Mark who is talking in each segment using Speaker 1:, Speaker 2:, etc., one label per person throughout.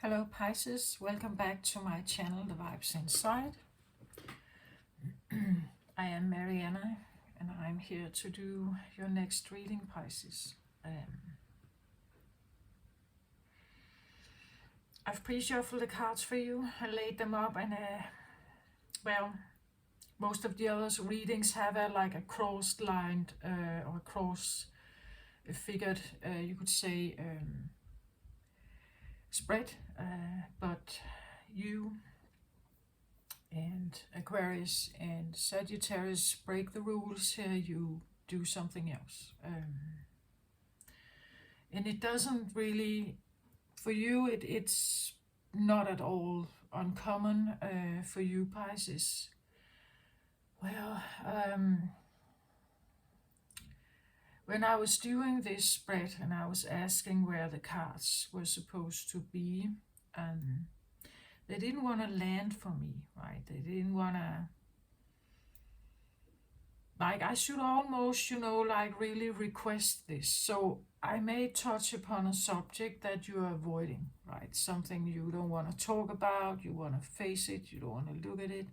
Speaker 1: Hello Pisces, welcome back to my channel, The Vibes Inside. I am Mariana and I'm here to do your next reading, Pisces. I've pre-shuffled the cards for you and laid them up, and well, most of the others readings have like a crossed lined or cross figured, you could say, spread, but you and Aquarius and Sagittarius break the rules here. You do something else, and it doesn't really, for you, it's not at all uncommon for you, Pisces. Well, when I was doing this spread and I was asking where the cards were supposed to be, they didn't want to land for me, right? They didn't want to, like, I should almost, like really request this. So I may touch upon a subject that you're avoiding, right? Something you don't want to talk about, you want to face it, you don't want to look at it.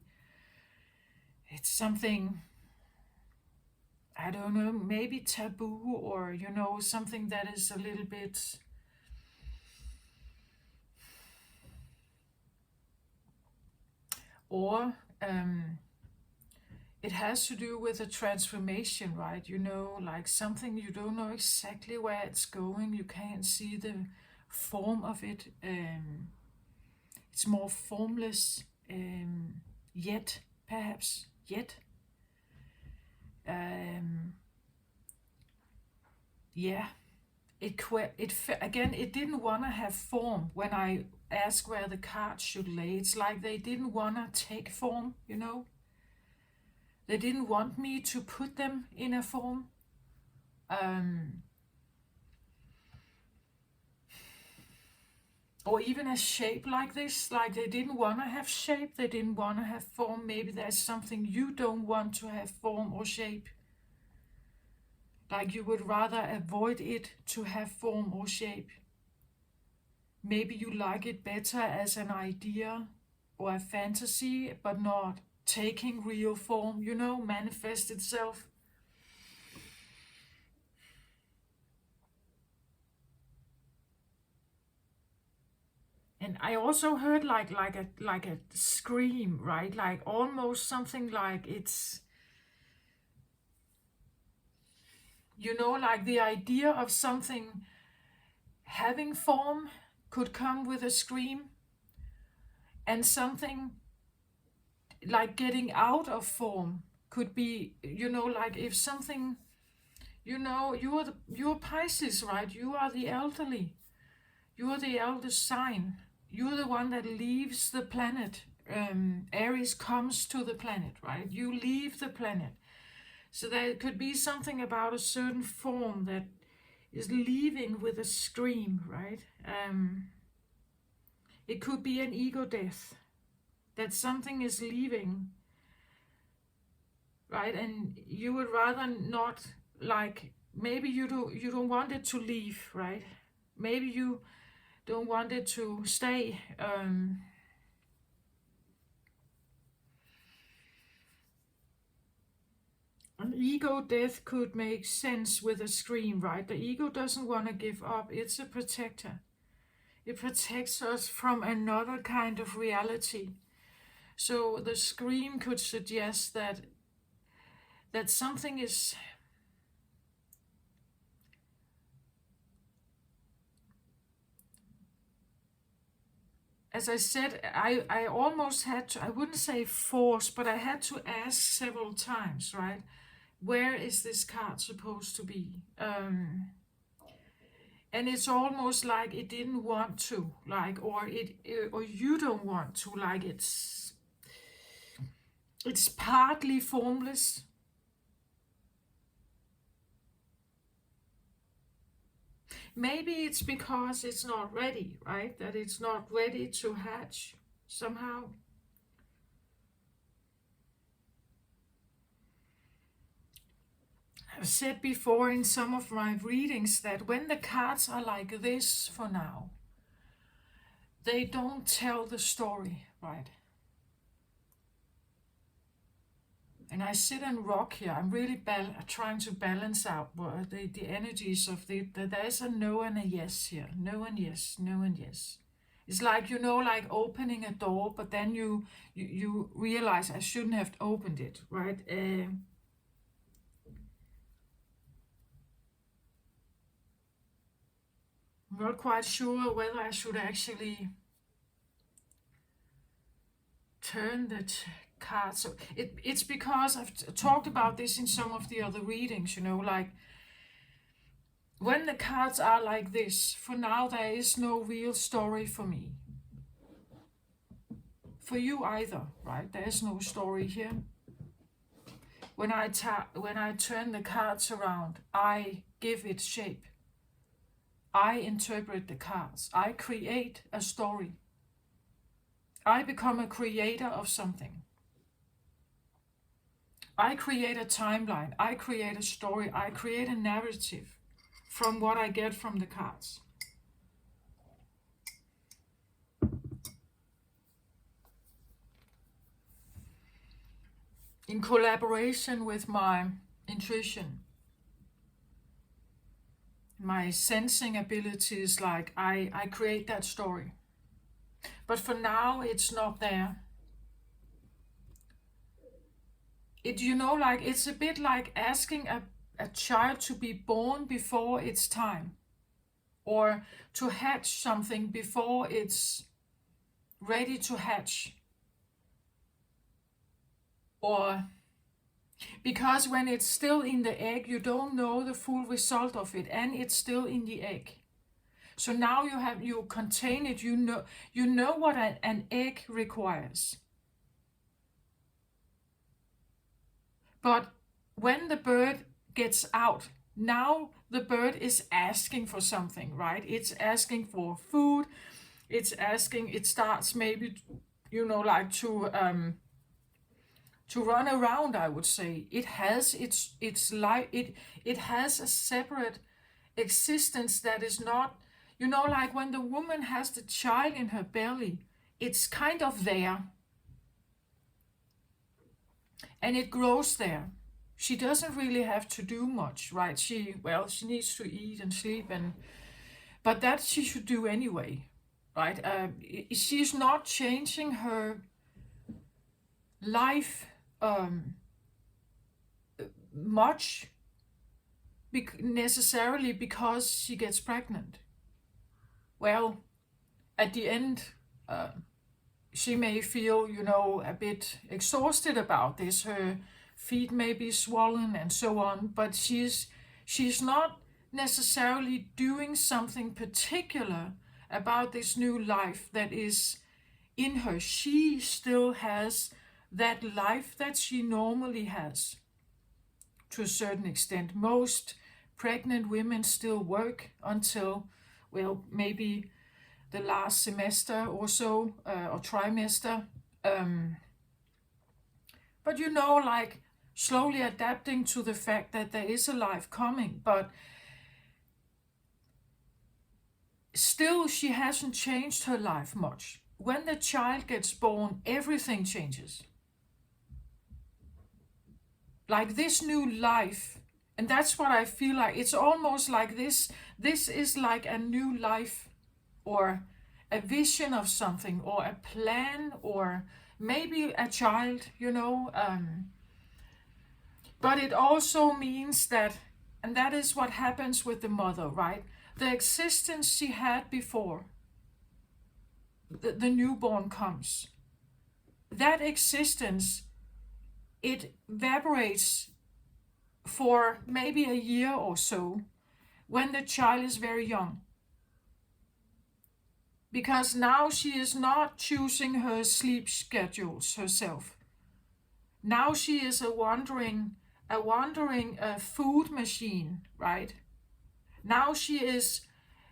Speaker 1: It's something, I don't know, maybe taboo, or, something that is a little bit, or it has to do with a transformation, right? Like something you don't know exactly where it's going. You can't see the form of it. It's more formless, yet, perhaps, yet. Yeah, again, it didn't want to have form when I asked where the cards should lay. It's like they didn't want to take form, They didn't want me to put them in a form. Or even a shape like this. Like they didn't want to have shape, they didn't want to have form. Maybe there's something you don't want to have form or shape. Like you would rather avoid it to have form or shape. Maybe you like it better as an idea or a fantasy, but not taking real form, manifest itself. And I also heard like a scream, right? Like almost something like it's, like the idea of something having form could come with a scream, and something like getting out of form could be, like if something, you're Pisces, right? You are the elderly. You are the eldest sign. You're the one that leaves the planet. Aries comes to the planet, right? You leave the planet. So there could be something about a certain form that is leaving with a scream, right? It could be an ego death, that something is leaving, right? And you would rather not, like, maybe you don't want it to leave, right? Maybe you don't want it to stay. An ego death could make sense with a scream, right? The ego doesn't want to give up. It's a protector. It protects us from another kind of reality. So the scream could suggest that something is, as I said, I almost had to, I wouldn't say force, but I had to ask several times, right? Where is this card supposed to be? And it's almost like it didn't want to, like, or you don't want to, like it's partly formless. Maybe it's because it's not ready, right? That it's not ready to hatch somehow. I've said before in some of my readings that when the cards are like this for now, they don't tell the story, right? And I sit and rock here. I'm really trying to balance out the energies of there's a no and a yes here. No and yes, no and yes. It's like, like opening a door, but then you realize I shouldn't have opened it, right? I'm not quite sure whether I should actually turn the cards. So it's because I've talked about this in some of the other readings, like when the cards are like this, for now there is no real story for me. For you either, right? There is no story here. When I turn the cards around, I give it shape. I interpret the cards. I create a story. I become a creator of something. I create a timeline. I create a story. I create a narrative from what I get from the cards. In collaboration with my intuition, my sensing abilities, like I create that story. But for now, it's not there. It's a bit like asking a child to be born before its time, or to hatch something before it's ready to hatch. Or because when it's still in the egg, you don't know the full result of it, and it's still in the egg. So now you contain it, you know what an egg requires. But when the bird gets out, now the bird is asking for something, right? It's asking for food. It starts maybe, like to run around, I would say. It has its life, it has a separate existence that is not, like when the woman has the child in her belly, it's kind of there. And it grows there. She doesn't really have to do much, right? She needs to eat and sleep, but that she should do anyway, right? She's not changing her life much necessarily because she gets pregnant. Well, at the end, she may feel, a bit exhausted about this. Her feet may be swollen and so on, but she's not necessarily doing something particular about this new life that is in her. She still has that life that she normally has to a certain extent. Most pregnant women still work until, maybe the last semester or so, or trimester. But like slowly adapting to the fact that there is a life coming, but still she hasn't changed her life much. When the child gets born, everything changes. Like this new life, and that's what I feel like. It's almost like this is like a new life, or a vision of something, or a plan, or maybe a child, but it also means that, and that is what happens with the mother, right? The existence she had before the newborn comes, that existence, it evaporates for maybe a year or so when the child is very young. Because now she is not choosing her sleep schedules herself. Now she is a wandering food machine, right? Now she is,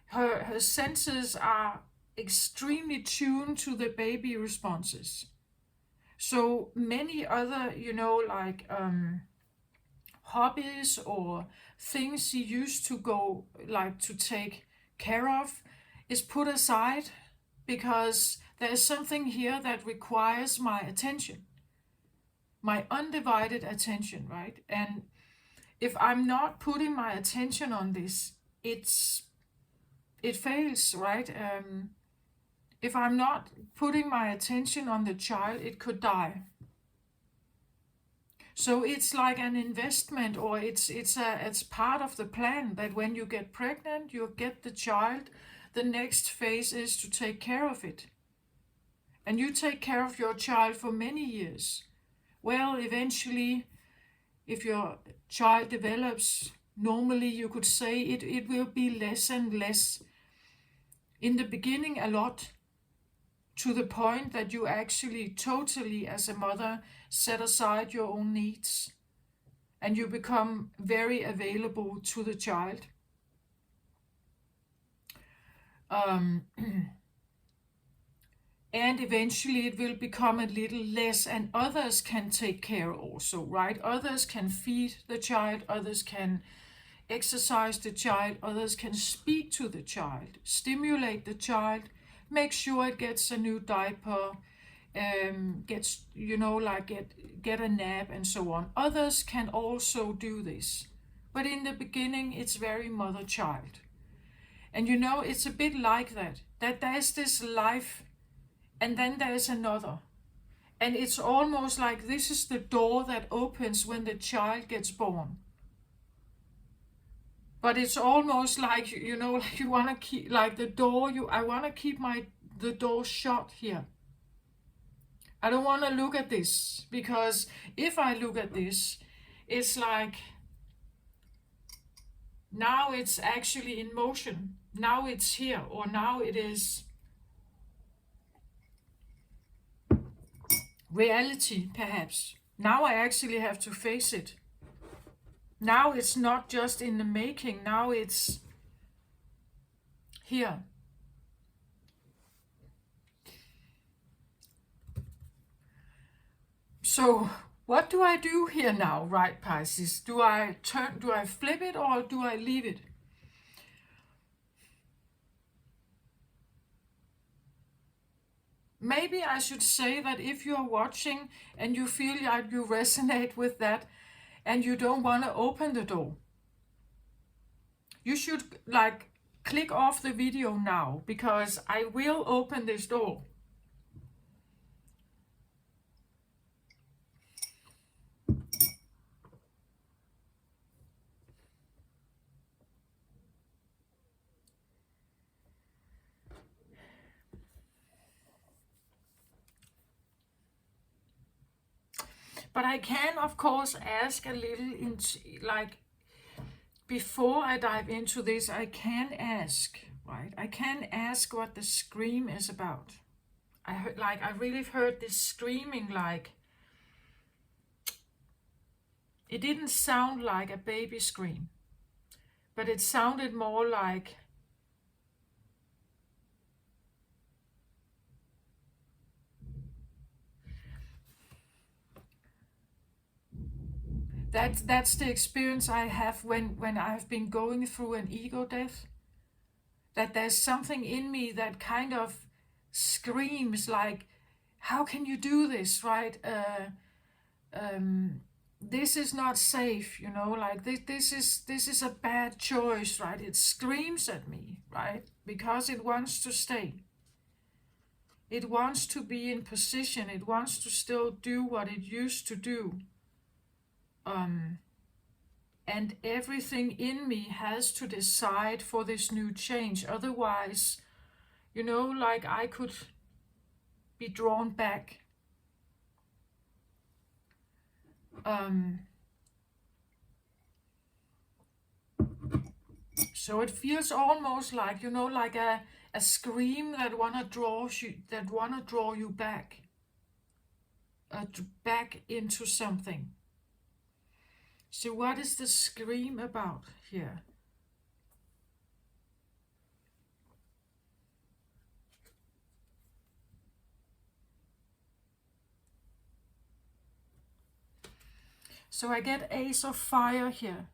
Speaker 1: her senses are extremely tuned to the baby responses. So many other, hobbies or things she used to go, like to take care of, is put aside, because there's something here that requires my attention, my undivided attention, right? And if I'm not putting my attention on this, it fails, right? If I'm not putting my attention on the child, it could die. So it's like an investment, or it's part of the plan that when you get pregnant, you get the child. The next phase is to take care of it, and you take care of your child for many years. Well, eventually, if your child develops normally, you could say it will be less and less. In the beginning, a lot, to the point that you actually totally, as a mother, set aside your own needs and you become very available to the child. Um, and eventually it will become a little less, and others can take care also, right? Others can feed the child, others can exercise the child, others can speak to the child, stimulate the child, make sure it gets a new diaper, gets, get a nap and so on. Others can also do this. But in the beginning, it's very mother-child. And it's a bit like that there's this life and then there's another. And it's almost like this is the door that opens when the child gets born. But it's almost like, like you want to keep, like the door, I want to keep the door shut here. I don't want to look at this, because if I look at this, it's like now it's actually in motion. Now it's here, or now it is reality, perhaps. Now I actually have to face it. Now it's not just in the making, now it's here. So what do I do here now, right, Pisces? Do I flip it, or do I leave it? Maybe I should say that if you're watching and you feel like you resonate with that and you don't want to open the door, you should click off the video now, because I will open this door. But I can, of course, ask a little, before I dive into this, I can ask, right? I can ask what the scream is about. I really heard this screaming, it didn't sound like a baby scream, but it sounded more like that's the experience I have when I've been going through an ego death. That there's something in me that kind of screams like, how can you do this, right? This is not safe, this is a bad choice, right? It screams at me, right? Because it wants to stay. It wants to be in position. It wants to still do what it used to do. And everything in me has to decide for this new change. Otherwise, I could be drawn back. So it feels almost like, like a scream that wanna draw you back, back into something. So what is the scream about here? So I get Ace of Fire here.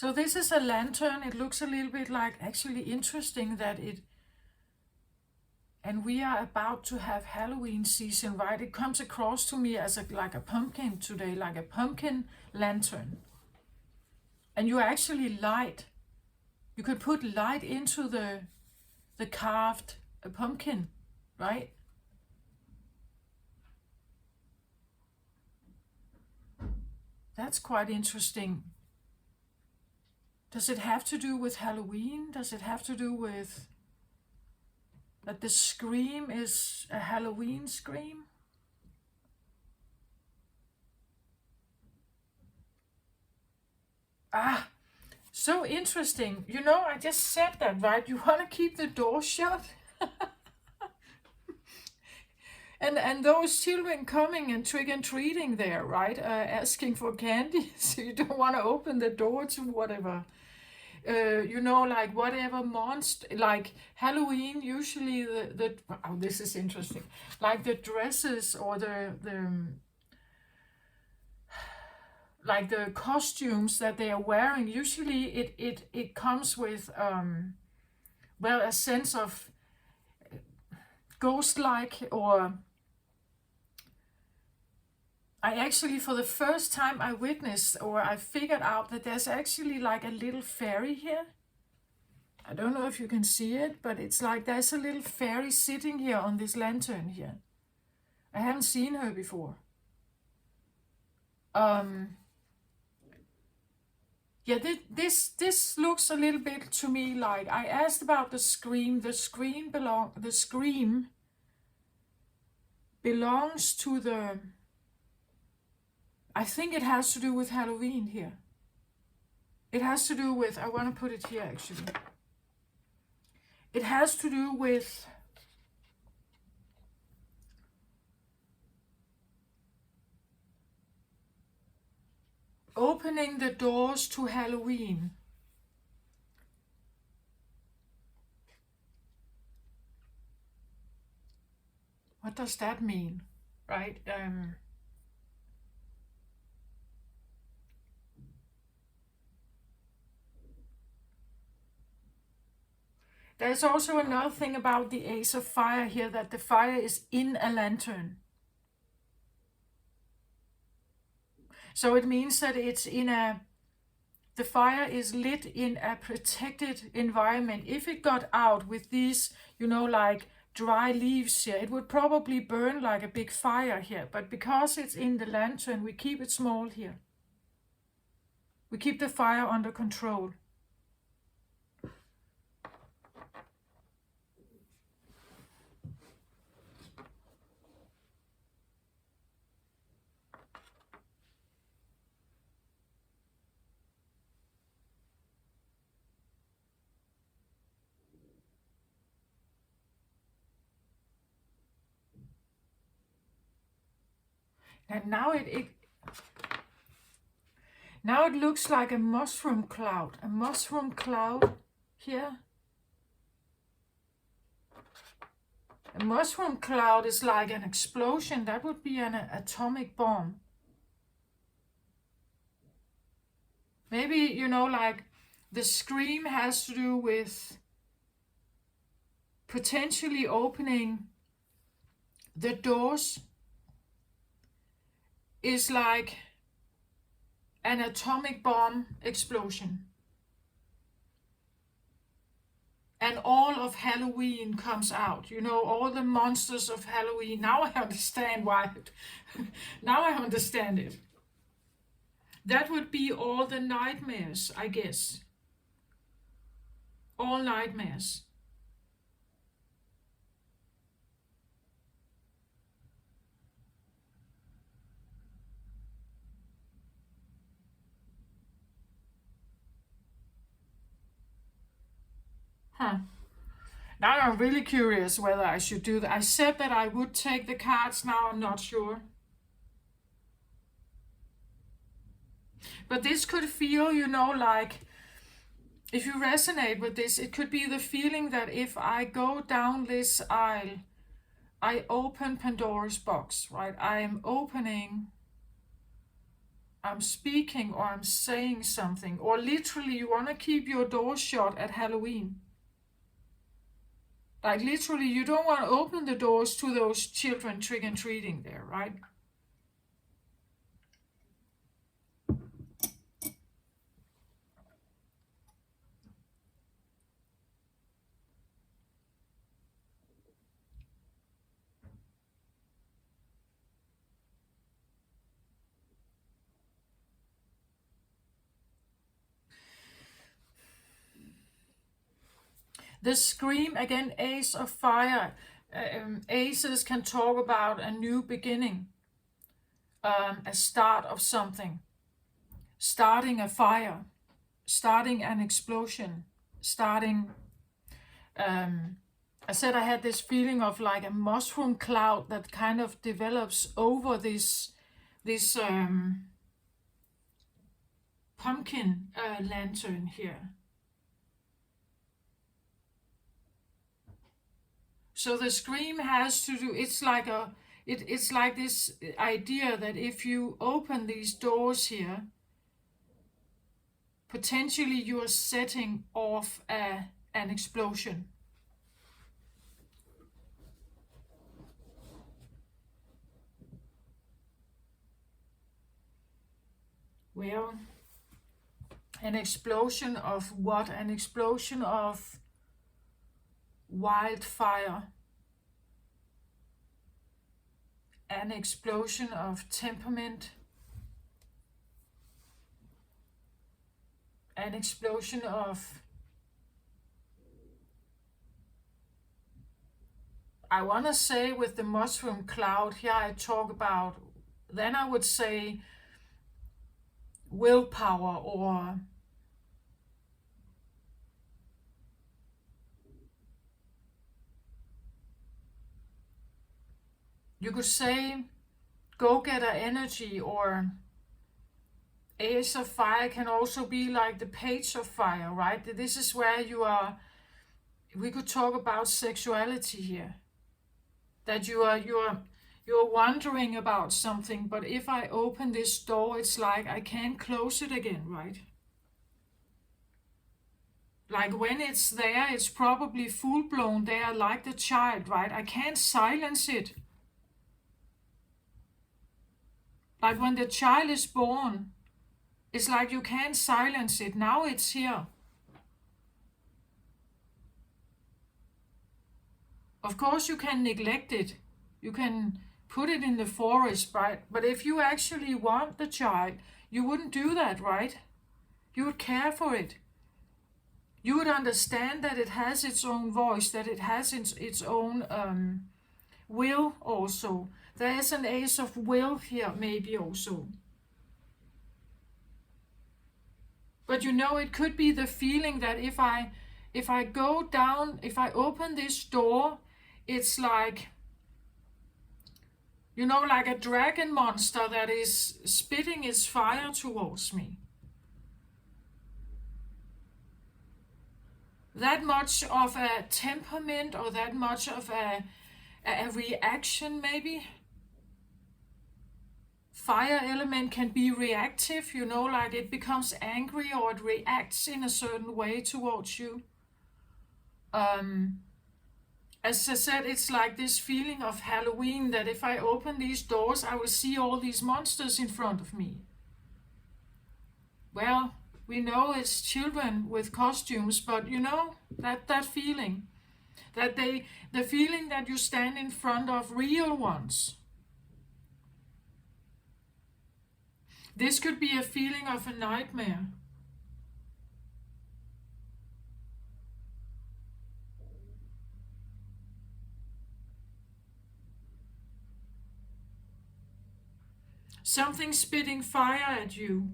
Speaker 1: So this is a lantern. It looks a little bit like, actually interesting that it, and we are about to have Halloween season, right? It comes across to me as like a pumpkin today, like a pumpkin lantern. And you actually light, you could put light into the carved pumpkin, right? That's quite interesting. Does it have to do with Halloween? Does it have to do with that the scream is a Halloween scream? Ah, so interesting. You know, I just said that, right? You want to keep the door shut? And those children coming and trick-and-treating there, right? Asking for candy, so you don't want to open the door to whatever. You know, like whatever monster, like Halloween, usually oh, this is interesting. Like the dresses or like the costumes that they are wearing, usually it comes with, well, a sense of ghost-like, or I actually, for the first time, I witnessed, or I figured out that there's actually like a little fairy here. I don't know if you can see it, but it's like there's a little fairy sitting here on this lantern here. I haven't seen her before. Yeah, this looks a little bit to me like, I asked about the scream. The scream belongs to the, I think it has to do with Halloween here. It has to do with, I want to put it here actually. It has to do with opening the doors to Halloween. What does that mean, right? There's also another thing about the Ace of Fire here, that the fire is in a lantern. So it means that it's in a, the fire is lit in a protected environment. If it got out with these, you know, like dry leaves here, it would probably burn like a big fire here. But because it's in the lantern, we keep it small here. We keep the fire under control. And now now it looks like a mushroom cloud. A mushroom cloud here. A mushroom cloud is like an explosion. That would be an atomic bomb. Maybe, you know, like the scream has to do with potentially opening the doors, is like an atomic bomb explosion. And all of Halloween comes out. You know, all the monsters of Halloween. Now I understand why. Now I understand it. That would be all the nightmares, I guess. All nightmares. Huh. Now I'm really curious whether I should do that. I said that I would take the cards. Now I'm not sure. But this could feel, you know, like, if you resonate with this, it could be the feeling that if I go down this aisle, I open Pandora's box, right? I am opening I'm speaking or I'm saying something, or literally you want to keep your doors shut at Halloween. Like literally you don't want to open the doors to those children trick-and-treating there, right? The Scream, again, Ace of Fire. Aces can talk about a new beginning, a start of something, starting a fire, starting an explosion, starting. I said I had this feeling of like a mushroom cloud that kind of develops over this pumpkin lantern here. So the Scream has to do. It's like this idea that if you open these doors here, potentially you are setting off an explosion. Well, an explosion of what? An explosion of wildfire. An explosion of temperament. An explosion of, I want to say with the mushroom cloud here I talk about, then I would say willpower, or you could say go-getter energy, or Ace of Fire can also be like the Page of Fire, right? This is where you are, we could talk about sexuality here. That you're wondering about something, but if I open this door, it's like I can't close it again, right? Like when it's there, it's probably full blown there, like the child, right? I can't silence it. Like when the child is born, it's like you can't silence it. Now it's here. Of course, you can neglect it. You can put it in the forest, right? But if you actually want the child, you wouldn't do that, right? You would care for it. You would understand that it has its own voice, that it has its own will also. There is an Ace of Will here, maybe also. But you know, it could be the feeling that if I go down, if I open this door, it's like, you know, like a dragon monster that is spitting its fire towards me. That much of a temperament, or that much of a reaction, maybe. Fire element can be reactive, you know, like it becomes angry or it reacts in a certain way towards you. As I said, it's like this feeling of Halloween, that if I open these doors, I will see all these monsters in front of me. Well, we know it's children with costumes, but you know, that feeling. The feeling that you stand in front of real ones. This could be a feeling of a nightmare. Something spitting fire at you.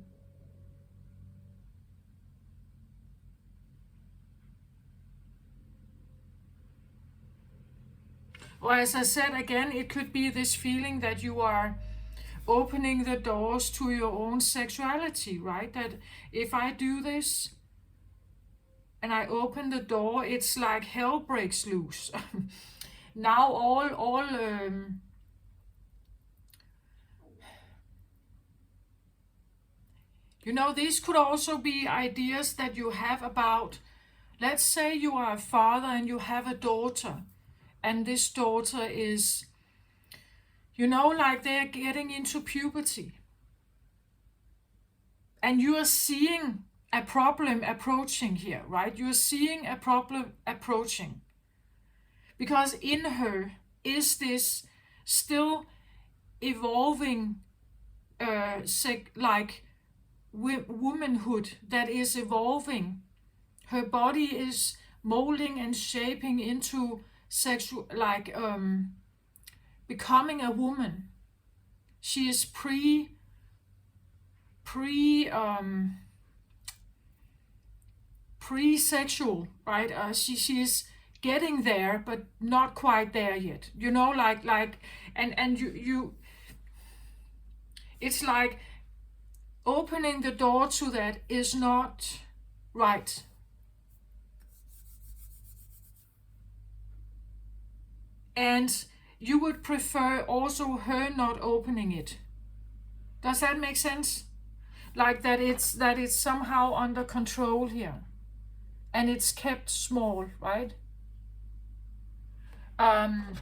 Speaker 1: Or as I said again, it could be this feeling that you are opening the doors to your own sexuality, right? That if I do this and I open the door, it's like hell breaks loose. Now You know, these could also be ideas that you have about, let's say you are a father and you have a daughter, and this daughter is, you know, like they're getting into puberty, and you are seeing a problem approaching here, right? You're seeing a problem approaching because in her is this still evolving, like womanhood that is evolving. Her body is molding and shaping into sexual, like becoming a woman. She is pre-sexual, right? She is getting there, but not quite there yet. You know, and you it's like opening the door to that is not right. And you would prefer also her not opening it. Does that make sense? Like that it's somehow under control here, and it's kept small, right? Um,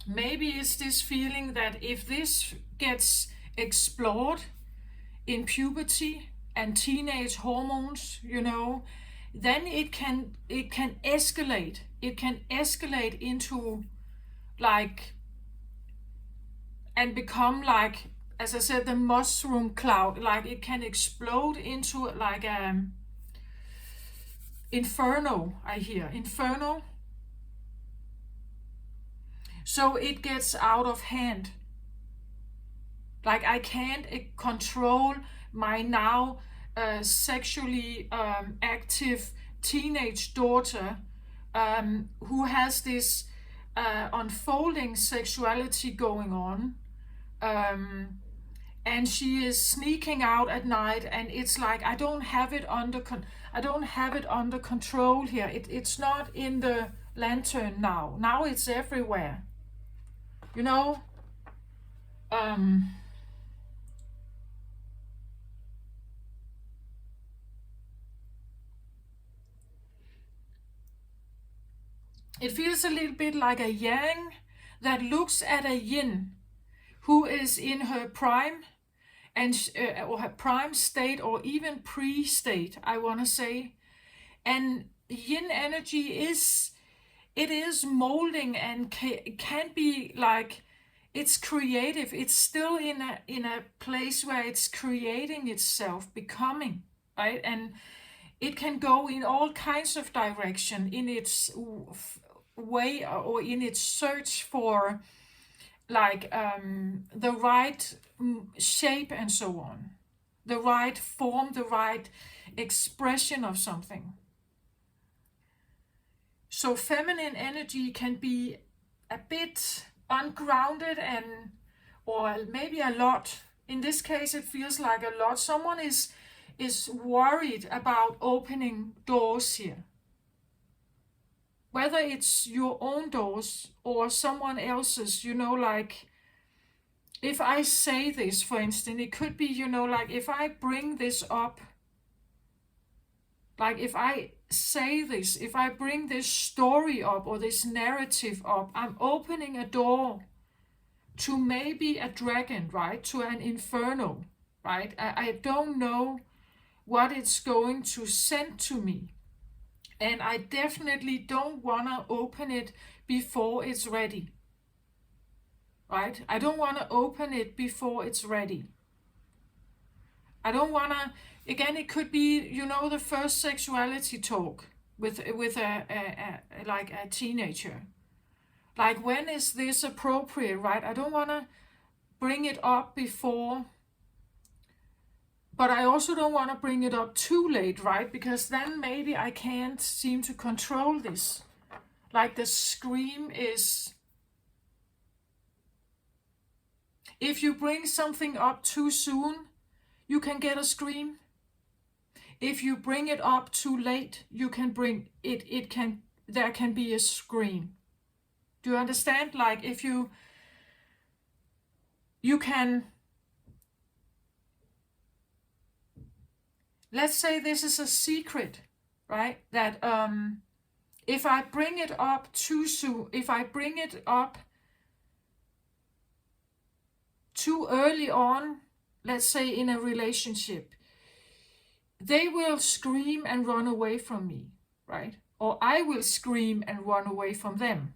Speaker 1: Maybe it's this feeling that if this gets explored in puberty and teenage hormones, you know, then it can escalate. It can escalate into like and become like, as I said, the mushroom cloud. Like it can explode into like inferno. I hear inferno. So it gets out of hand. Like I can't control my now sexually active teenage daughter, who has this unfolding sexuality going on, and she is sneaking out at night, and it's like I don't have it under control here. It's not in the lantern now. Now it's everywhere. You know. Um, It feels a little bit like a yang that looks at a yin who is in her prime and or her prime state, or even pre-state, I want to say. And yin energy is molding and can be like, it's creative. It's still in a place where it's creating itself, becoming, right? And it can go in all kinds of direction in its way, or in its search for like the right shape and so on, the right form, the right expression of something. So feminine energy can be a bit ungrounded, and or maybe a lot. In this case it feels like a lot. Someone is worried about opening doors here, whether it's your own doors or someone else's. You know, like if I say this, for instance, it could be, you know, like if I bring this up, like if I say this, if I bring this story up or this narrative up, I'm opening a door to maybe a dragon, right? To an inferno, right? I don't know what it's going to send to me. And I definitely don't want to open it before it's ready, right? I don't want to open it before it's ready. I don't want to, again, it could be, you know, the first sexuality talk with like a teenager. Like, when is this appropriate, right? I don't want to bring it up before, but I also don't want to bring it up too late, right? Because then maybe I can't seem to control this. Like the scream is, if you bring something up too soon, you can get a scream. If you bring it up too late, you can bring it can, there can be a scream. Do you understand? Like if you, you can, let's say this is a secret, right? That if I bring it up too soon, if I bring it up too early on, let's say in a relationship, they will scream and run away from me, right? Or I will scream and run away from them.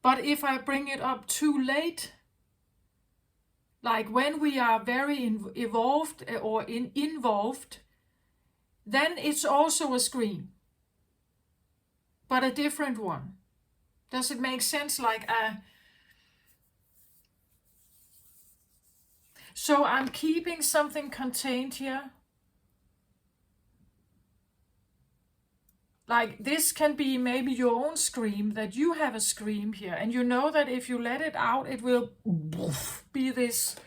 Speaker 1: But if I bring it up too late, like when we are very involved, then it's also a scream, but a different one. Does it make sense? So I'm keeping something contained here. Like this can be maybe your own scream, that you have a scream here, and you know that if you let it out, it will be this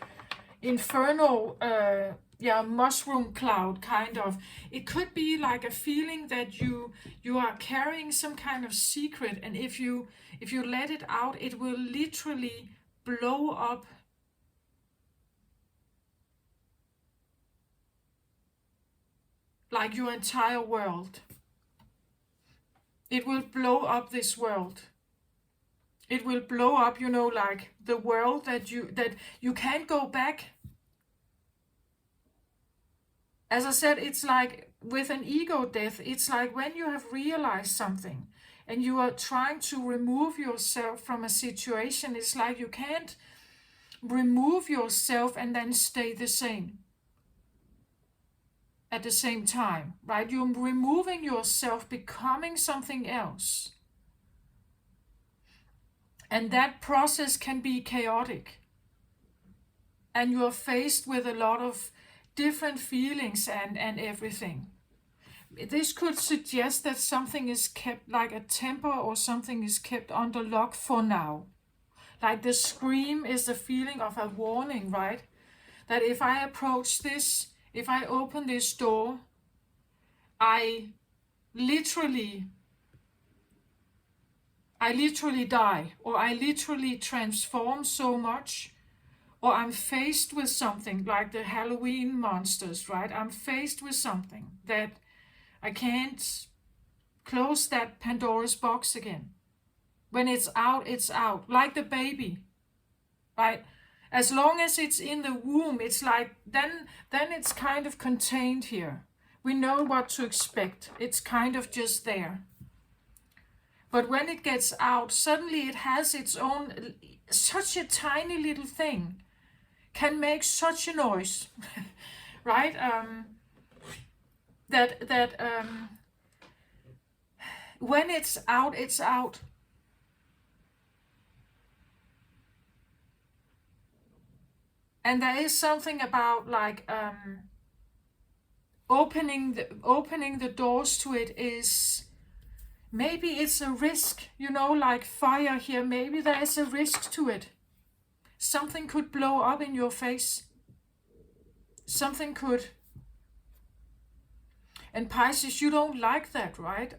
Speaker 1: infernal mushroom cloud kind of. It could be like a feeling that you are carrying some kind of secret, and if you let it out, it will literally blow up like your entire world. It will blow up this world. It will blow up, like the world that you can't go back. As I said, it's like with an ego death, it's like when you have realized something and you are trying to remove yourself from a situation, it's like you can't remove yourself and then stay the same at the same time, right? You're removing yourself, becoming something else. And that process can be chaotic. And you're faced with a lot of different feelings and everything. This could suggest that something is kept, like a temper or something is kept under lock for now. Like the scream is the feeling of a warning, right? That if I approach this, if I open this door, I literally die, or I literally transform so much, or I'm faced with something like the Halloween monsters, right? I'm faced with something that I can't close that Pandora's box again. When it's out, it's out. Like the baby, right? As long as it's in the womb, it's like, then it's kind of contained here. We know what to expect. It's kind of just there. But when it gets out, suddenly it has its own, such a tiny little thing can make such a noise, right? When it's out, it's out. And there is something about like opening the doors to it is, maybe it's a risk, like fire here. Maybe there is a risk to it. Something could blow up in your face. Something could. And Pisces, you don't like that, right?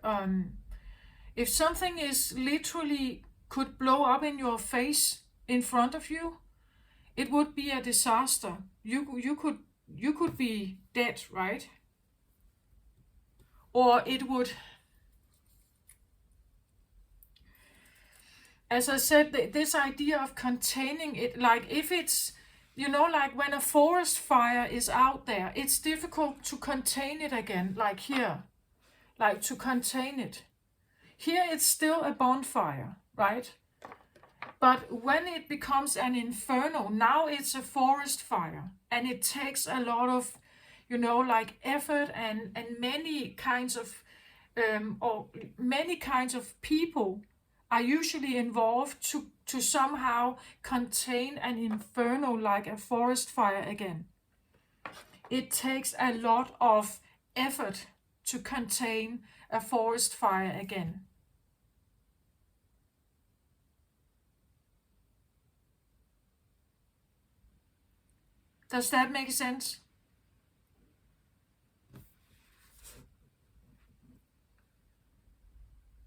Speaker 1: If something is literally could blow up in your face in front of you, it would be a disaster. You could be dead, right? Or it would, as I said, this idea of containing it, like if it's, like when a forest fire is out there, it's difficult to contain it again, like here, like to contain it. Here it's still a bonfire, right? But when it becomes an inferno, now it's a forest fire, and it takes a lot of, like effort and many kinds of, or many kinds of people are usually involved to somehow contain an inferno like a forest fire again. It takes a lot of effort to contain a forest fire again. Does that make sense?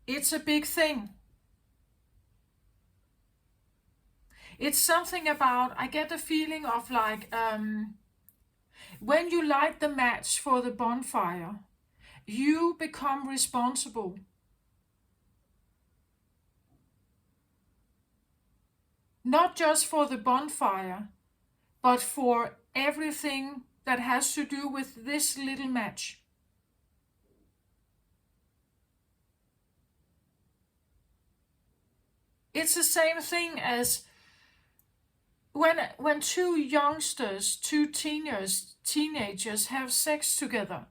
Speaker 1: It's a big thing. It's something about, I get the feeling of like, When you light the match for the bonfire, you become responsible. Not just for the bonfire, but for everything that has to do with this little match. It's the same thing as when two youngsters, two teenagers have sex together.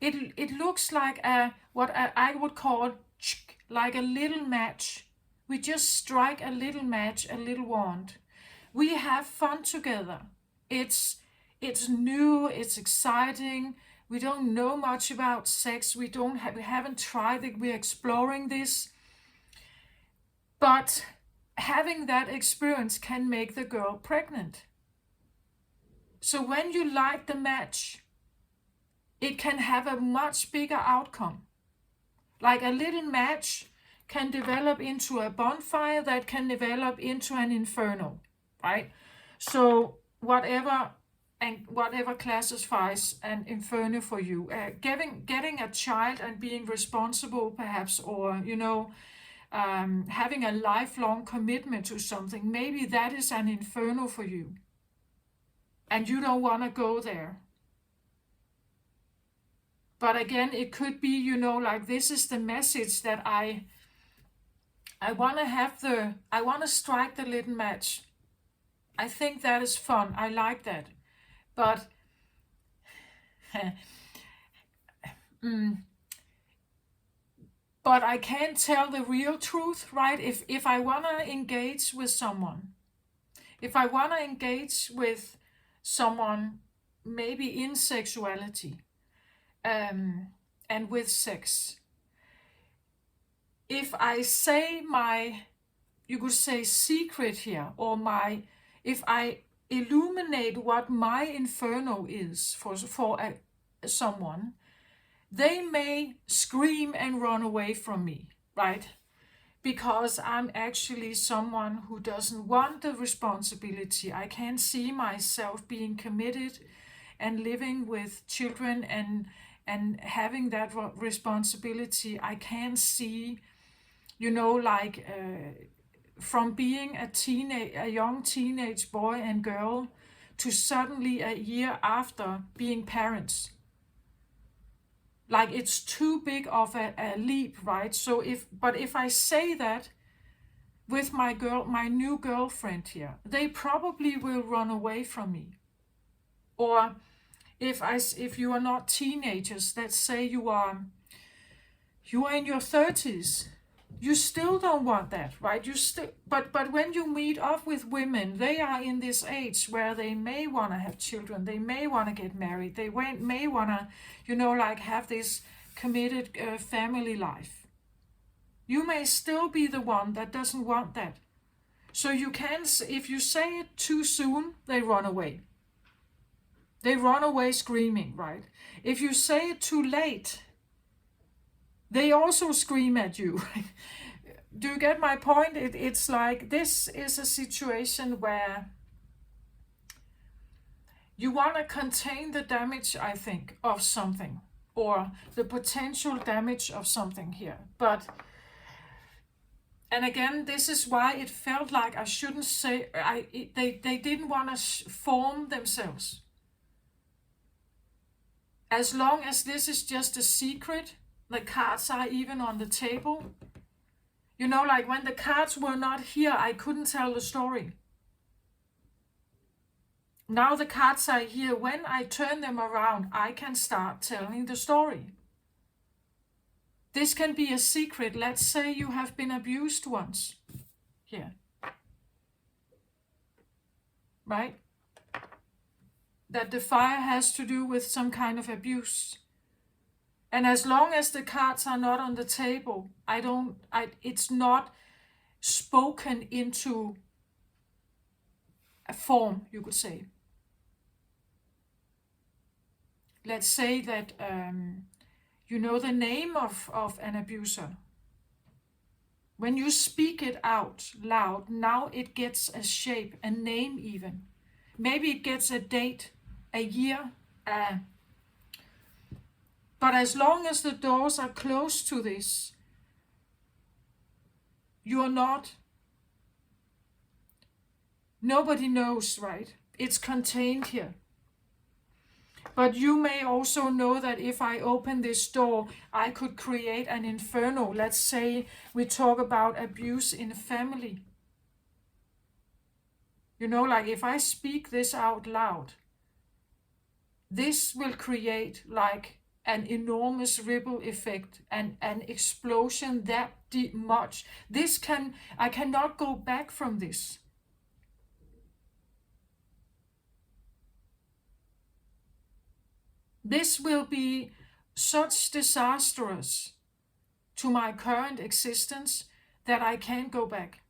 Speaker 1: It looks like what I would call like a little match. We just strike a little match, a little wand. We have fun together. It's new, it's exciting. We don't know much about sex. We haven't tried it. We're exploring this. But having that experience can make the girl pregnant. So when you light the match, it can have a much bigger outcome. Like a little match can develop into a bonfire that can develop into an inferno, right? So whatever classifies an inferno for you, getting a child and being responsible perhaps, or having a lifelong commitment to something, maybe that is an inferno for you and you don't want to go there. But again, it could be, like this is the message that I want to strike the little match. I think that is fun. I like that. But but I can't tell the real truth, right? If I want to engage with someone, maybe in sexuality, and with sex, if I say you could say secret here, or if I illuminate what my inferno is for someone, they may scream and run away from me, right? Because I'm actually someone who doesn't want the responsibility. I can't see myself being committed and living with children and having that responsibility. I can't see, from being a young teenage boy and girl to suddenly a year after being parents. Like it's too big of a leap, right? So if I say that with my new girlfriend here, they probably will run away from me. Or if you are not teenagers, let's say you are in your 30s, you still don't want that, right? But when you meet up with women, they are in this age where they may want to have children, they may want to get married, they may want to, have this committed family life. You may still be the one that doesn't want that. So if you say it too soon, they run away. They run away screaming, right? If you say it too late, they also scream at you. Do you get my point? It's like this is a situation where you want to contain the damage, I think, of something, or the potential damage of something here. And again, this is why it felt like I shouldn't say, they didn't want to form themselves. As long as this is just a secret, the cards are even on the table. Like when the cards were not here, I couldn't tell the story. Now the cards are here. When I turn them around, I can start telling the story. This can be a secret. Let's say you have been abused once. Here. Right? That the fire has to do with some kind of abuse. And as long as the cards are not on the table, it's not spoken into a form, you could say. Let's say that you know the name of an abuser. When you speak it out loud, now it gets a shape, a name even. Maybe it gets a date, a year, But as long as the doors are closed to this, you are not, nobody knows, right? It's contained here. But you may also know that if I open this door, I could create an inferno. Let's say we talk about abuse in a family. You know, like if I speak this out loud, this will create like an enormous ripple effect and an explosion that much. I cannot go back from this. This will be such disastrous to my current existence that I can't go back.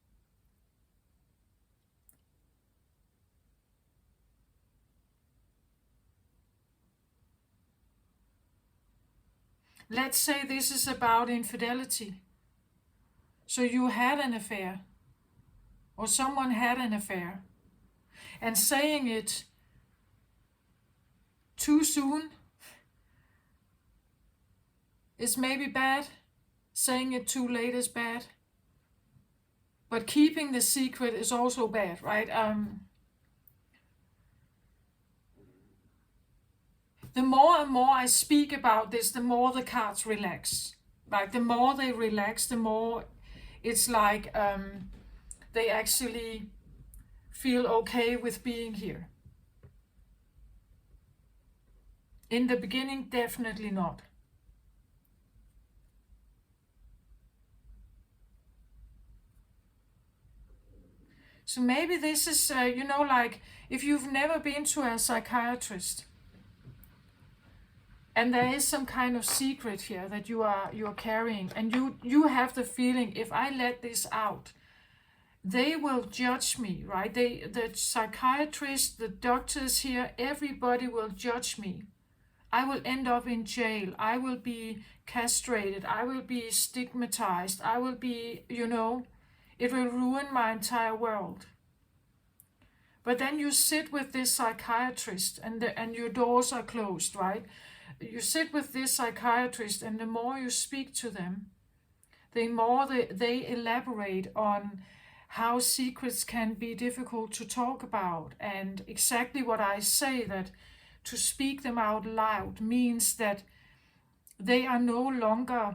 Speaker 1: Let's say this is about infidelity. So you had an affair, or someone had an affair, and saying it too soon is maybe bad. Saying it too late is bad. But keeping the secret is also bad, right? The more and more I speak about this, the more the cards relax. Like the more they relax, the more it's like they actually feel okay with being here. In the beginning, definitely not. So maybe this is, like if you've never been to a psychiatrist, and there is some kind of secret here that you're carrying, and you have the feeling, if I let this out, they will judge me, right? The psychiatrist, the doctors here, everybody will judge me. I will end up in jail. I will be castrated. I will be stigmatized. I will be, it will ruin my entire world. But then you sit with this psychiatrist and your doors are closed, right? You sit with this psychiatrist, and the more you speak to them, the more they elaborate on how secrets can be difficult to talk about, and exactly what I say, that to speak them out loud means that they are no longer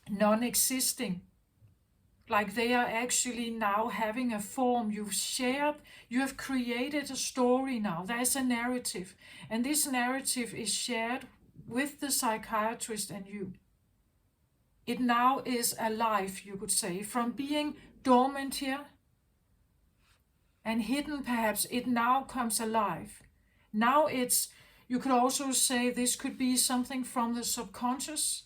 Speaker 1: non-existing. Like they are actually now having a form. You've shared, you have created a story now. There's a narrative. And this narrative is shared with the psychiatrist and you. It now is alive, you could say. From being dormant here and hidden perhaps, it now comes alive. Now you could also say this could be something from the subconscious.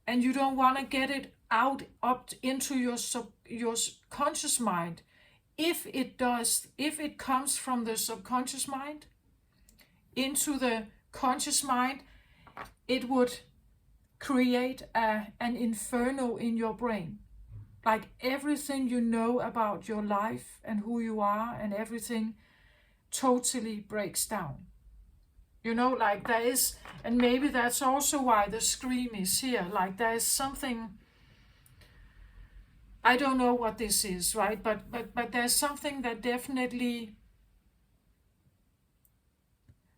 Speaker 1: And you don't want to get it out up into your conscious mind. If it comes from the subconscious mind into the conscious mind, it would create an inferno in your brain. Like everything you know about your life and who you are and everything totally breaks down. Like there is, and maybe that's also why the scream is here. Like there is something, I don't know what this is, right? But there's something that definitely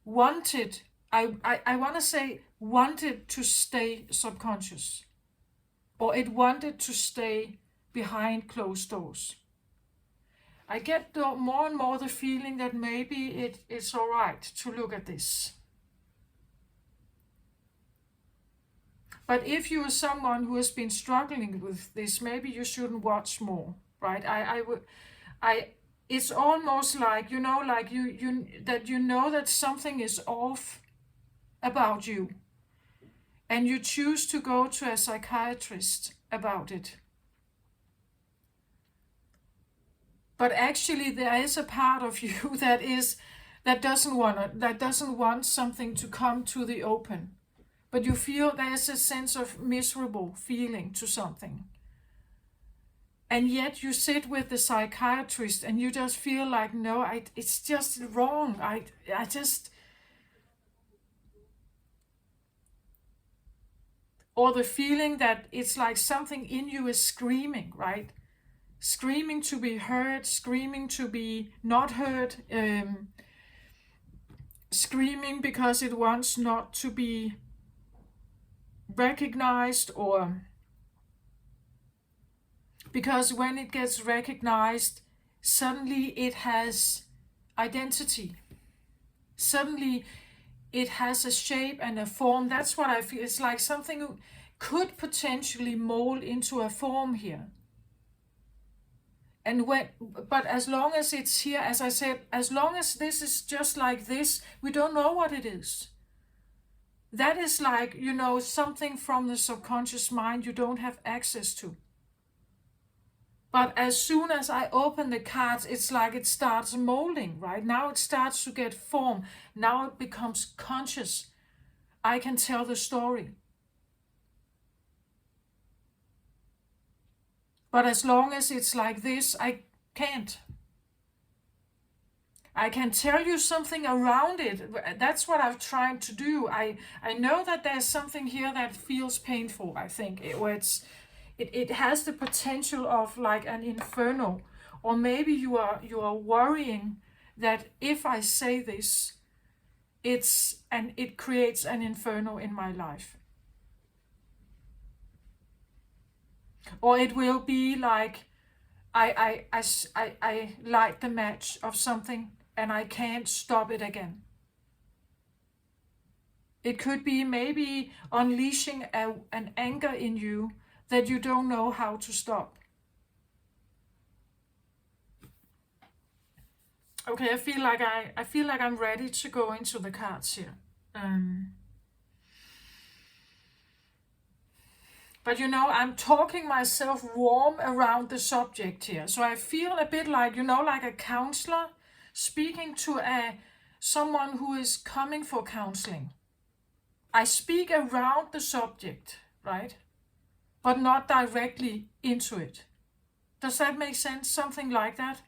Speaker 1: wanted, I want to say wanted to stay subconscious. Or it wanted to stay behind closed doors. I get more and more the feeling that maybe it's all right to look at this. But if you are someone who has been struggling with this, maybe you shouldn't watch more, right? It's almost like, like you know that something is off about you, and you choose to go to a psychiatrist about it. But actually there is a part of you that doesn't want something to come to the open. But you feel there's a sense of miserable feeling to something. And yet you sit with the psychiatrist and you just feel like, no, it's just wrong. or the feeling that it's like something in you is screaming, right? Screaming to be heard, screaming to be not heard, screaming because it wants not to be recognized, or because when it gets recognized, suddenly it has identity. Suddenly it has a shape and a form. That's what I feel. It's like something could potentially mold into a form here. But as long as it's here, as I said, as long as this is just like this, we don't know what it is. That is like, something from the subconscious mind you don't have access to. But as soon as I open the cards, it's like it starts molding, right? Now it starts to get form. Now it becomes conscious. I can tell the story. But as long as it's like this, I can't. I can tell you something around it. That's what I've tried to do. I know that there's something here that feels painful, I think. It has the potential of like an inferno. Or maybe you are worrying that if I say this, it creates an inferno in my life. Or it will be like I light the match of something and I can't stop it again. It could be maybe unleashing an anger in you that you don't know how to stop. Okay, I feel like I'm ready to go into the cards here. But I'm talking myself warm around the subject here. So I feel a bit like, like a counselor speaking to someone who is coming for counseling. I speak around the subject, right? But not directly into it. Does that make sense? Something like that?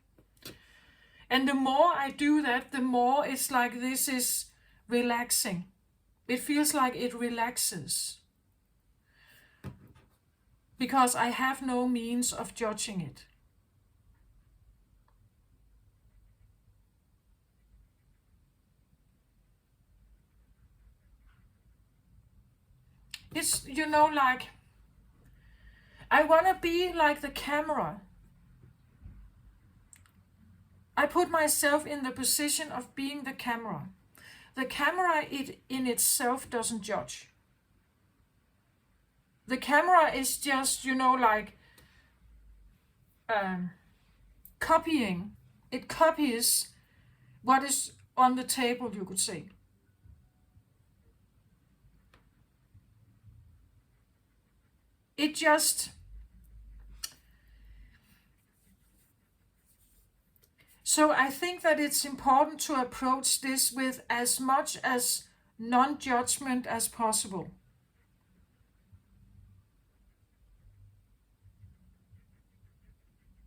Speaker 1: And the more I do that, the more it's like this is relaxing. It feels like it relaxes. Because I have no means of judging it. It's, like, I want to be like the camera. I put myself in the position of being the camera. The camera, it in itself doesn't judge. The camera is just, like, copying. It copies what is on the table, you could say. It just... So I think that it's important to approach this with as much as non-judgment as possible.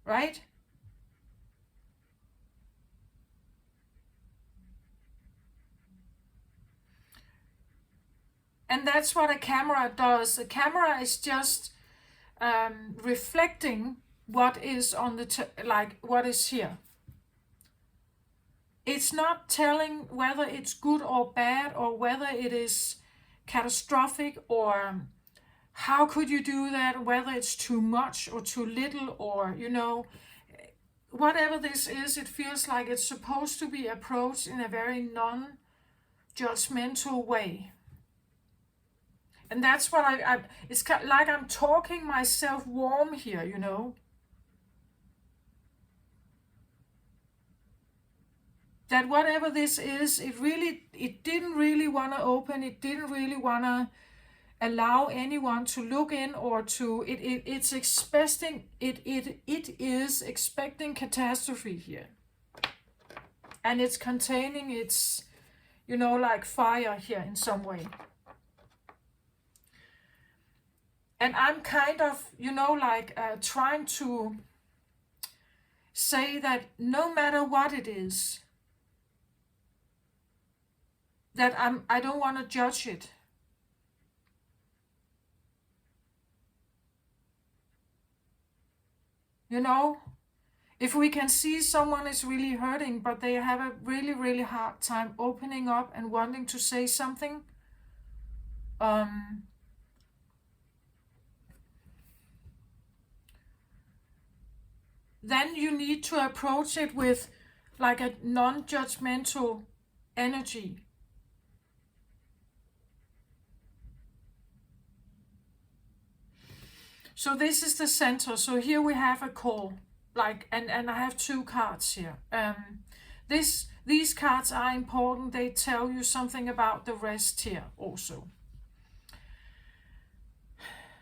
Speaker 1: Right? And that's what a camera does. A camera is just reflecting what is on the like what is here. It's not telling whether it's good or bad, or whether it is catastrophic, or how could you do that, whether it's too much or too little, or whatever this is. It feels like it's supposed to be approached in a very non-judgmental way. And that's what it's like I'm talking myself warm here, That whatever this is, it didn't really want to open, it didn't really want to allow anyone to look in, or to, it's expecting, it is expecting catastrophe here. And it's containing its, like fire here in some way. And I'm kind of, like trying to say that no matter what it is, that I don't want to judge it. You know, if we can see someone is really hurting, but they have a really, really hard time opening up and wanting to say something, then you need to approach it with like a non-judgmental energy. So this is the center. So here we have a call, like, and I have two cards here. These cards are important. They tell you something about the rest here also.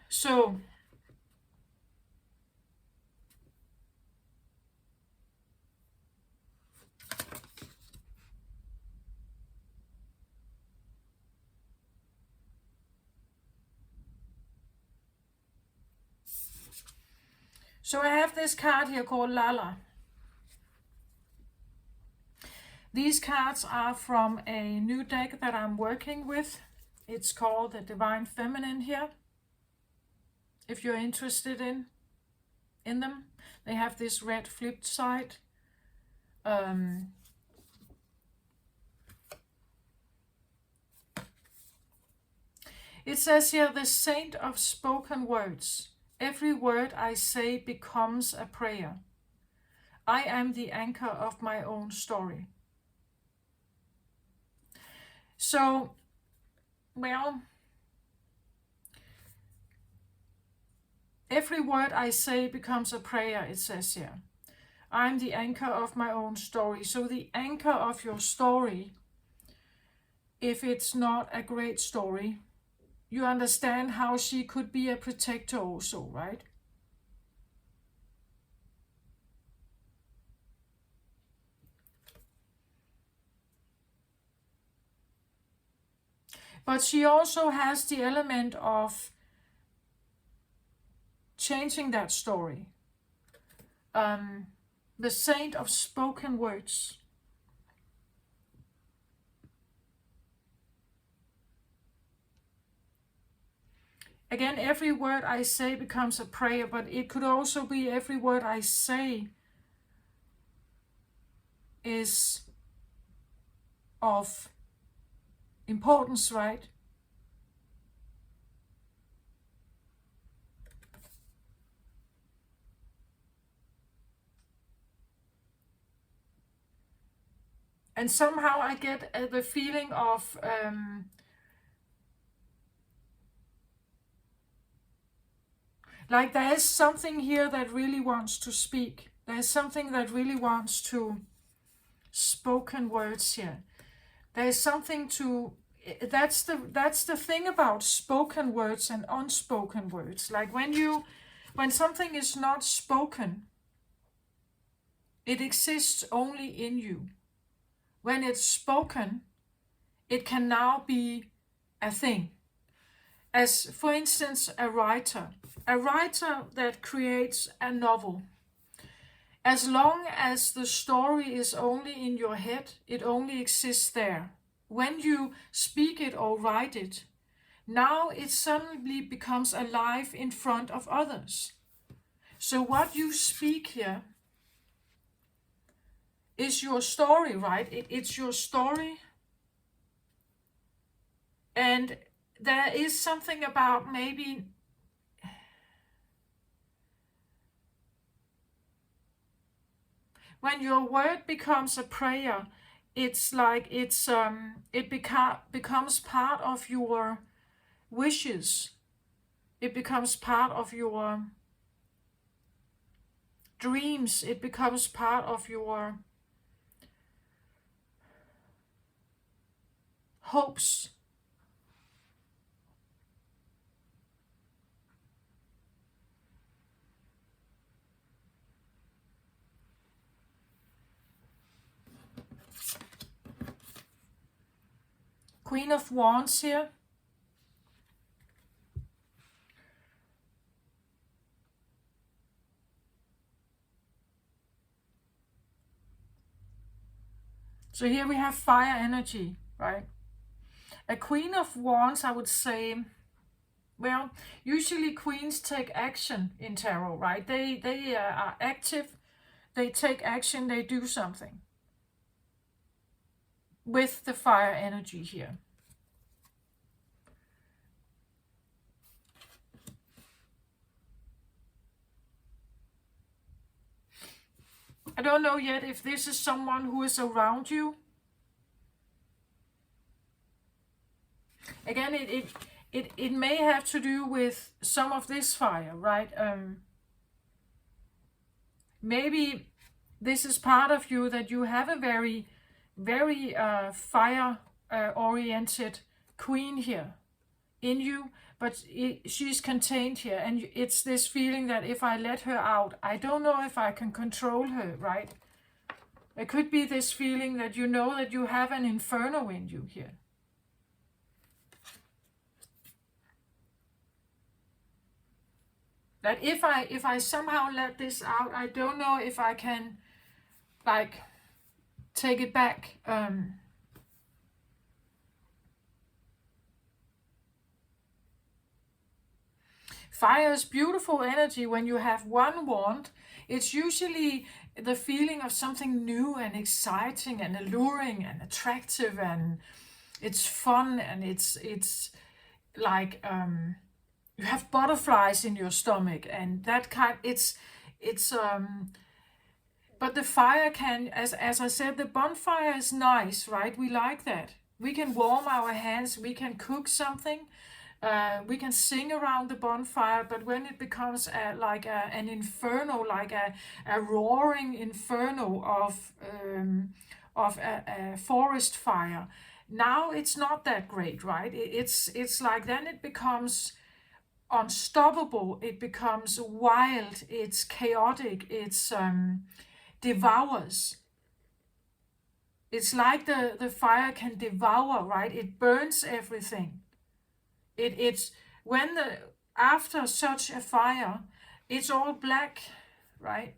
Speaker 1: So I have this card here called Lala. These cards are from a new deck that I'm working with. It's called the Divine Feminine here. If you're interested in them, they have this red flipped side. It says here, the saint of spoken words. Every word I say becomes a prayer. I am the anchor of my own story. So, well, every word I say becomes a prayer, it says here. I'm the anchor of my own story. So the anchor of your story, if it's not a great story, you understand how she could be a protector also, right? But she also has the element of changing that story. The saint of spoken words. Again, every word I say becomes a prayer, but it could also be every word I say is of importance, right? And somehow I get the feeling of like there is something here that really wants to speak. There's something that really wants to spoken words here. There's something to, that's the thing about spoken words and unspoken words. Like when something is not spoken, it exists only in you. When it's spoken, it can now be a thing. As for instance, a writer that creates a novel. As long as the story is only in your head, it only exists there. When you speak it or write it, now it suddenly becomes alive in front of others. So what you speak here is your story, right? It's your story. And there is something about maybe when your word becomes a prayer, it's like it becomes part of your wishes. It becomes part of your dreams. It becomes part of your hopes. Queen of Wands here. So here we have fire energy, right? A Queen of Wands, I would say, Well, usually queens take action in tarot, right? They are active, they take action, they do something with the fire energy here. I don't know yet if this is someone who is around you. Again, it may have to do with some of this fire, right? Maybe this is part of you, that you have a very, very fire oriented queen here in you, but she's contained here, and it's this feeling that if I let her out, I don't know if I can control her, right? It could be this feeling that you know that you have an inferno in you here. That if I somehow let this out, I don't know if I can, like, take it back. Fire is beautiful energy. When you have one wand, it's usually the feeling of something new and exciting and alluring and attractive, and it's fun, and it's like you have butterflies in your stomach and that kind. It's but the fire can, as I said, the bonfire is nice, right? We like that. We can warm our hands, we can cook something, we can sing around the bonfire, but when it becomes an inferno, like a roaring inferno of a forest fire, now it's not that great, right? It's like, then it becomes unstoppable, it becomes wild, it's chaotic, it's devours. It's like the fire can devour, right? It burns everything. It's when after such a fire, it's all black, right?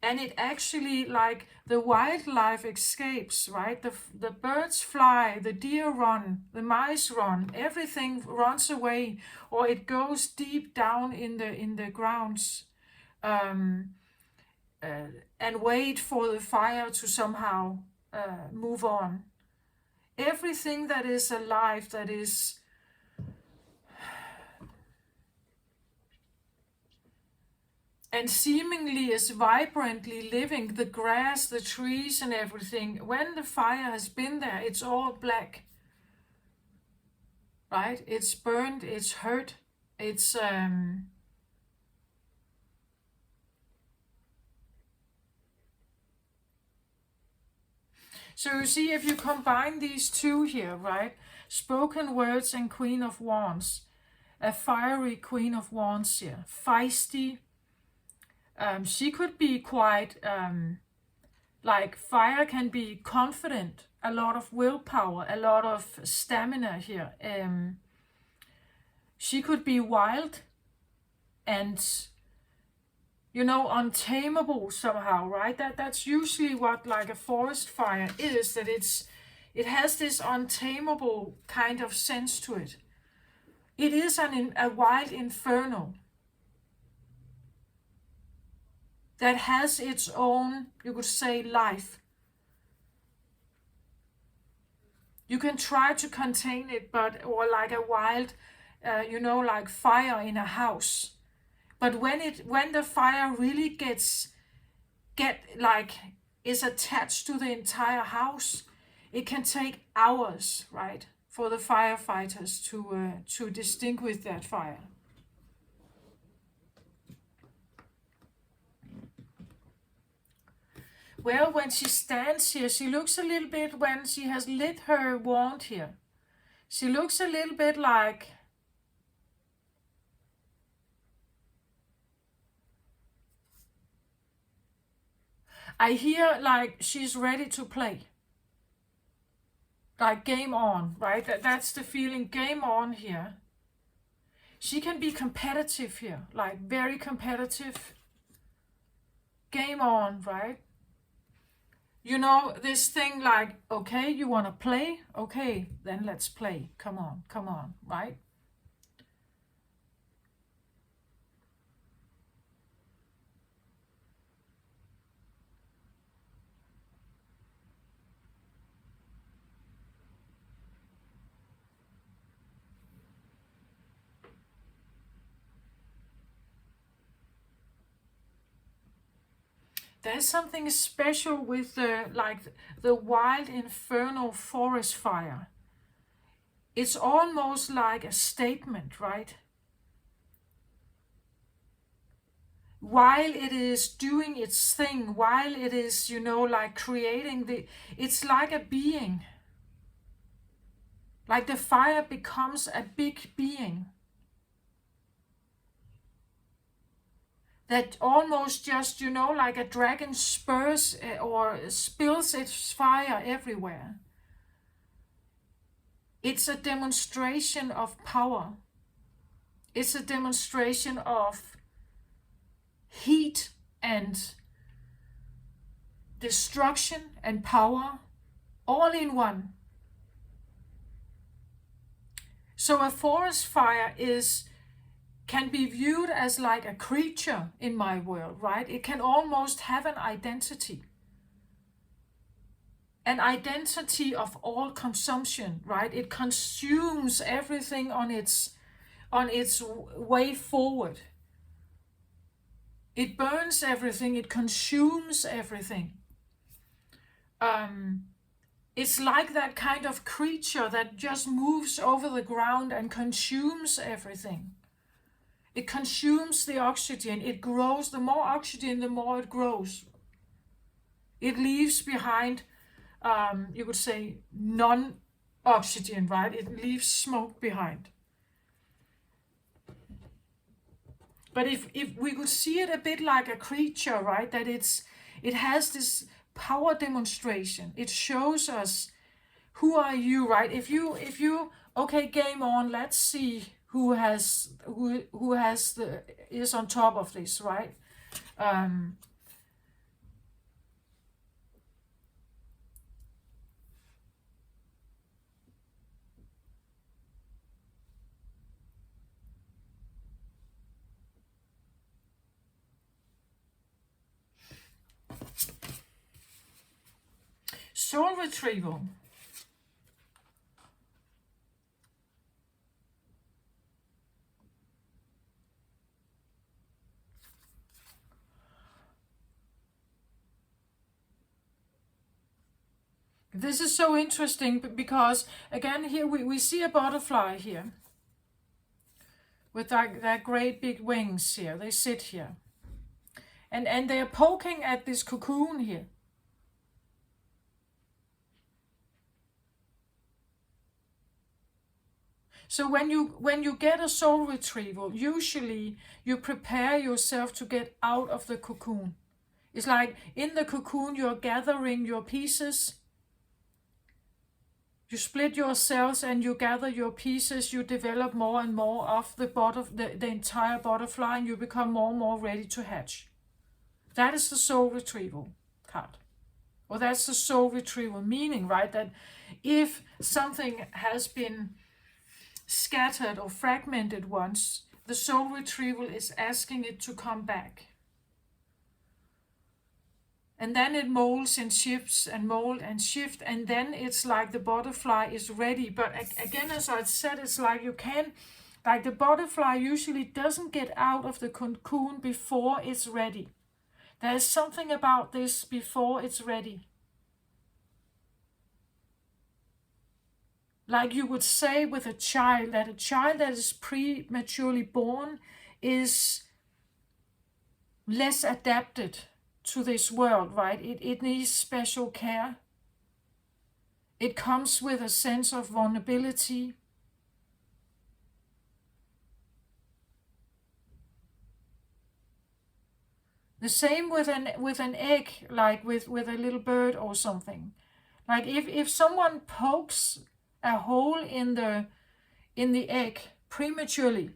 Speaker 1: And it actually, like, the wildlife escapes, right? The birds fly, the deer run, the mice run, everything runs away, or it goes deep down in the grounds, and wait for the fire to somehow move on. Everything that is alive, that is and seemingly is vibrantly living, the grass, the trees and everything, when the fire has been there, it's all black, right? It's burned, it's hurt, it's so you see, if you combine these two here, right? Spoken words and Queen of Wands, a fiery Queen of Wands here, feisty. She could be quite, like, fire can be confident, a lot of willpower, a lot of stamina here. She could be wild and, you know, untamable somehow, right? That's usually what, like, a forest fire is, that it has this untamable kind of sense to it. It is a wild inferno that has its own, you could say, life. You can try to contain it, or like a wild, you know, like fire in a house. But when the fire really is attached to the entire house, it can take hours, right, for the firefighters to distinguish that fire. Well, when she stands here, she looks a little bit, when she has lit her wand here, she looks a little bit like, I hear like she's ready to play. Like, game on, right? That's the feeling, game on here. She can be competitive here, like very competitive. Game on, right? you know, this thing like, okay, you want to play? Okay, then let's play. Come on, right? There's something special with the wild inferno forest fire. It's almost like a statement, right? While it is doing its thing, while it is, you know, like creating it's like a being. Like the fire becomes a big being that almost just, you know, like a dragon spurs or spills its fire everywhere. It's a demonstration of power. It's a demonstration of heat and destruction and power all in one. So a forest fire can be viewed as like a creature in my world, right? It can almost have an identity of all consumption, right? It consumes everything on its way forward. It burns everything, it consumes everything. It's like that kind of creature that just moves over the ground and consumes everything. It consumes the oxygen, it grows. The more oxygen, the more it grows. It leaves behind, you could say, non-oxygen, right? It leaves smoke behind. But if we could see it a bit like a creature, right? That it has this power demonstration. It shows us, who are you, right? If you okay, game on, let's see who is on top of this, right? Soul retrieval. This is so interesting because, again, here we see a butterfly here with that great big wings here. They sit here. And they're poking at this cocoon here. So when you get a soul retrieval, usually you prepare yourself to get out of the cocoon. It's like in the cocoon you're gathering your pieces. You split your cells and you gather your pieces. You develop more and more of the entire butterfly, and you become more and more ready to hatch. That is the soul retrieval card. Or that's the soul retrieval meaning, right? That if something has been scattered or fragmented once, the soul retrieval is asking it to come back. And then it molds and shifts and mold and shift, and then it's like the butterfly is ready. But again, as I said, it's like like the butterfly usually doesn't get out of the cocoon before it's ready. There's something about this before it's ready. Like you would say with a child that is prematurely born is less adapted to this world, right? It needs special care. It comes with a sense of vulnerability. The same with an egg, like with a little bird or something. Like if someone pokes a hole in the egg prematurely,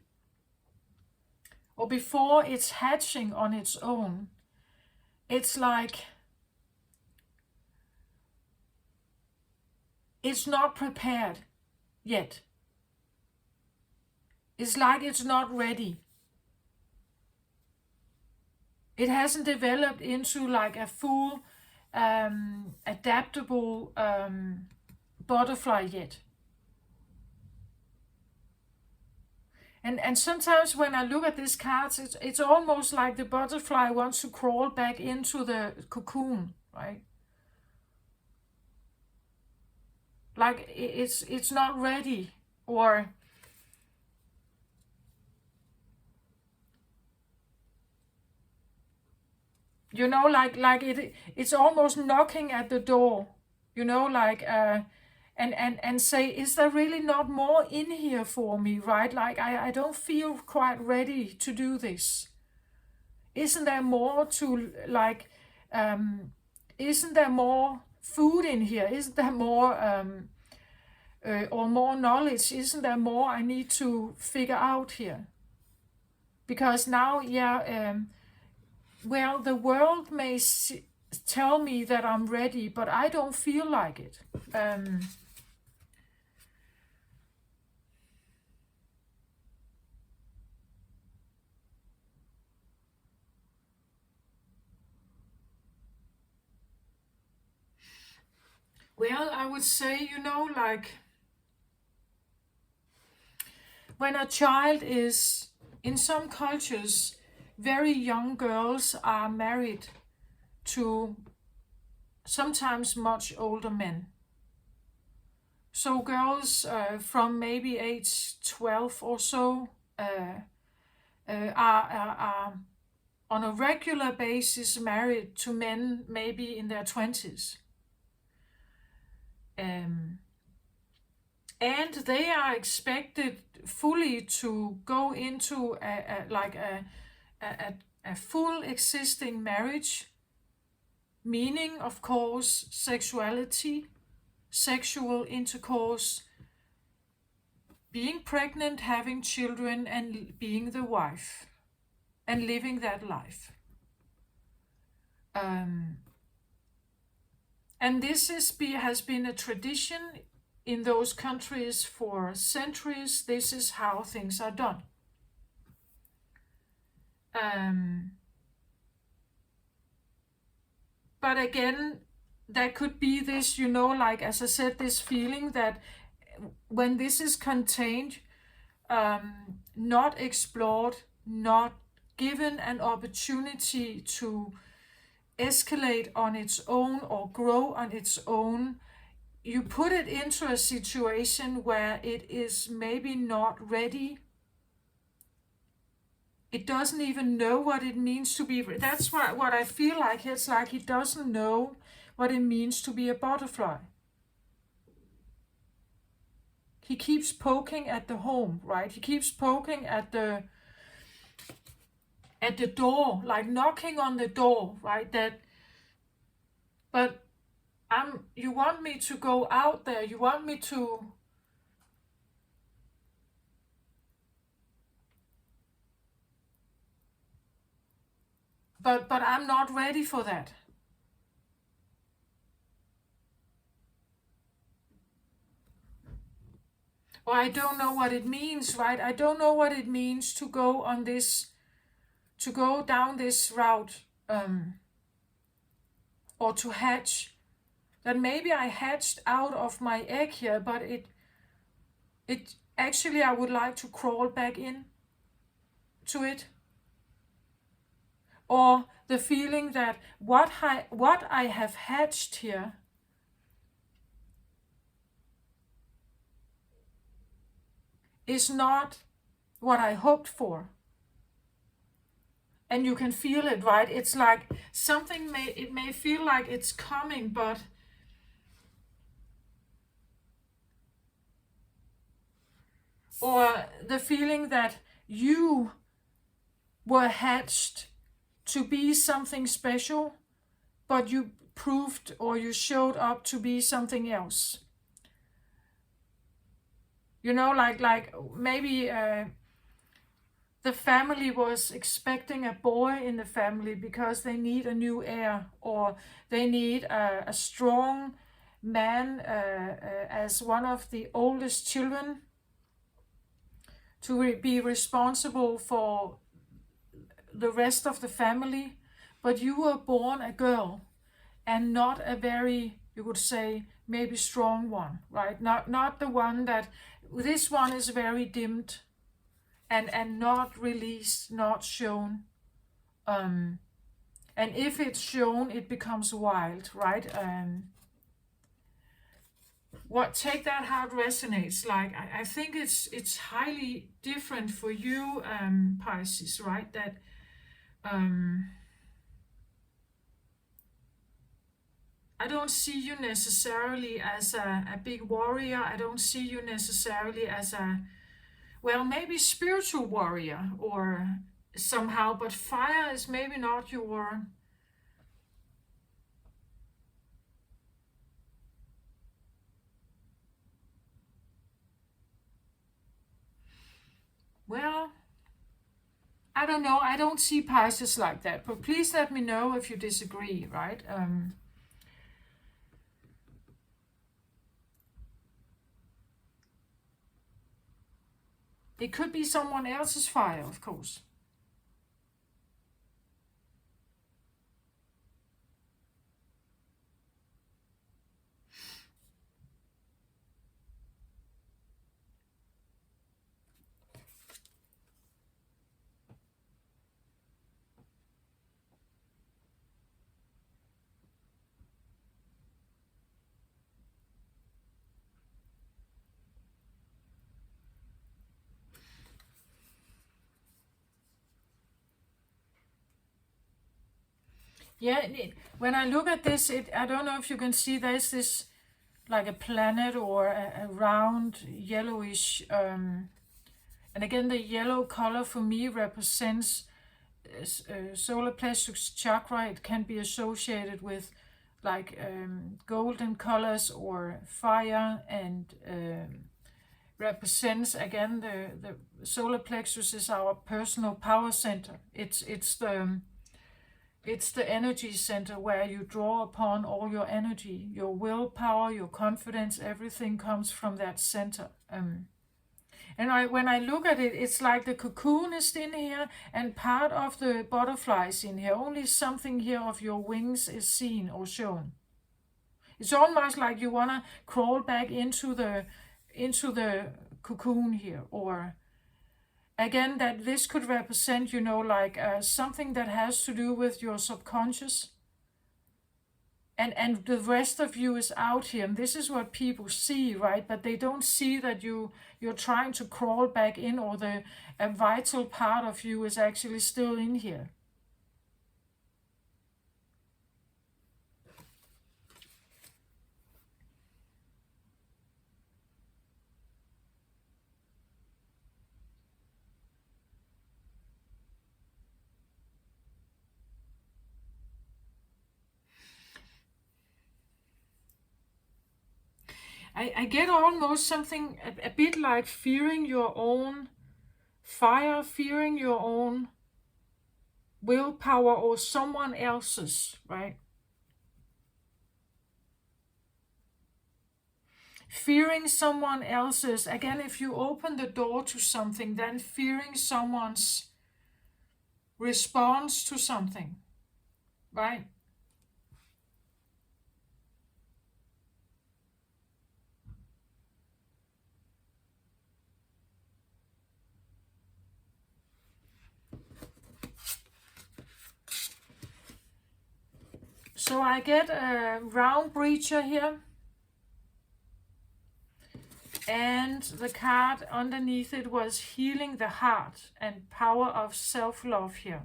Speaker 1: or before it's hatching on its own, it's like it's not prepared yet. It's like it's not ready. It hasn't developed into like a full adaptable butterfly yet. And sometimes when I look at these cards, it's almost like the butterfly wants to crawl back into the cocoon, right? Like it's not ready, or it's almost knocking at the door, and say, is there really not more in here for me, right? Like I don't feel quite ready to do this. Isn't there more to like? Isn't there more food in here? Isn't there more or more knowledge? Isn't there more I need to figure out here? Because now, well, the world may tell me that I'm ready, but I don't feel like it. Well, I would say, like when a child is, in some cultures, very young girls are married to sometimes much older men. So girls from maybe age 12 or so are on a regular basis married to men maybe in their 20s. And they are expected fully to go into a full existing marriage, meaning, of course, sexuality, sexual intercourse, being pregnant, having children, and being the wife, and living that life. And this has been a tradition in those countries for centuries. This is how things are done. But again, there could be this, like as I said, this feeling that when this is contained, not explored, not given an opportunity to escalate on its own or grow on its own, you put it into a situation where it is maybe not ready. It doesn't even know what it means to be. That's what I feel like. It's like it doesn't know what it means to be a butterfly. He keeps poking at the home, right? He keeps poking at the door, like knocking on the door, right? But you want me to go out there. You want me to. But I'm not ready for that. Or I don't know what it means, right? I don't know what it means to go down this route, or to hatch. That maybe I hatched out of my egg here, but it actually, I would like to crawl back in to it. Or the feeling that what I have hatched here is not what I hoped for. And you can feel it, right? It's like it may feel like it's coming, but or the feeling that you were hatched to be something special, but you proved or you showed up to be something else. Like maybe the family was expecting a boy in the family because they need a new heir, or they need a strong man as one of the oldest children to be responsible for the rest of the family, but you were born a girl and not a very, you could say, maybe strong one, right? Not the one that, this one is very dimmed and not released, not shown. And if it's shown, it becomes wild, right? What take that how it resonates. Like I think it's highly different for you, Pisces, right? That I don't see you necessarily as a big warrior. I don't see you necessarily as a, well, maybe spiritual warrior or somehow, but fire is maybe not your, well, I don't know. I don't see Pisces like that, but please let me know if you disagree, right? It could be someone else's fire, of course. Yeah, when I look at this, I don't know if you can see there's this like a planet or a round yellowish, and again the yellow color for me represents solar plexus chakra. It can be associated with like golden colors or fire, and represents again the solar plexus is our personal power center. It's the energy center where you draw upon all your energy, your willpower, your confidence. Everything comes from that center. When I look at it, it's like the cocoon is in here and part of the butterfly is in here. Only something here of your wings is seen or shown. It's almost like you want to crawl back into the cocoon here, or again, that this could represent, like something that has to do with your subconscious. And the rest of you is out here, and this is what people see, right? But they don't see that you're trying to crawl back in, or a vital part of you is actually still in here. I get almost something a bit like fearing your own fire, fearing your own willpower or someone else's, right? Fearing someone else's, again, if you open the door to something, then fearing someone's response to something, right? So I get a round breacher here. And the card underneath it was healing the heart and power of self-love here.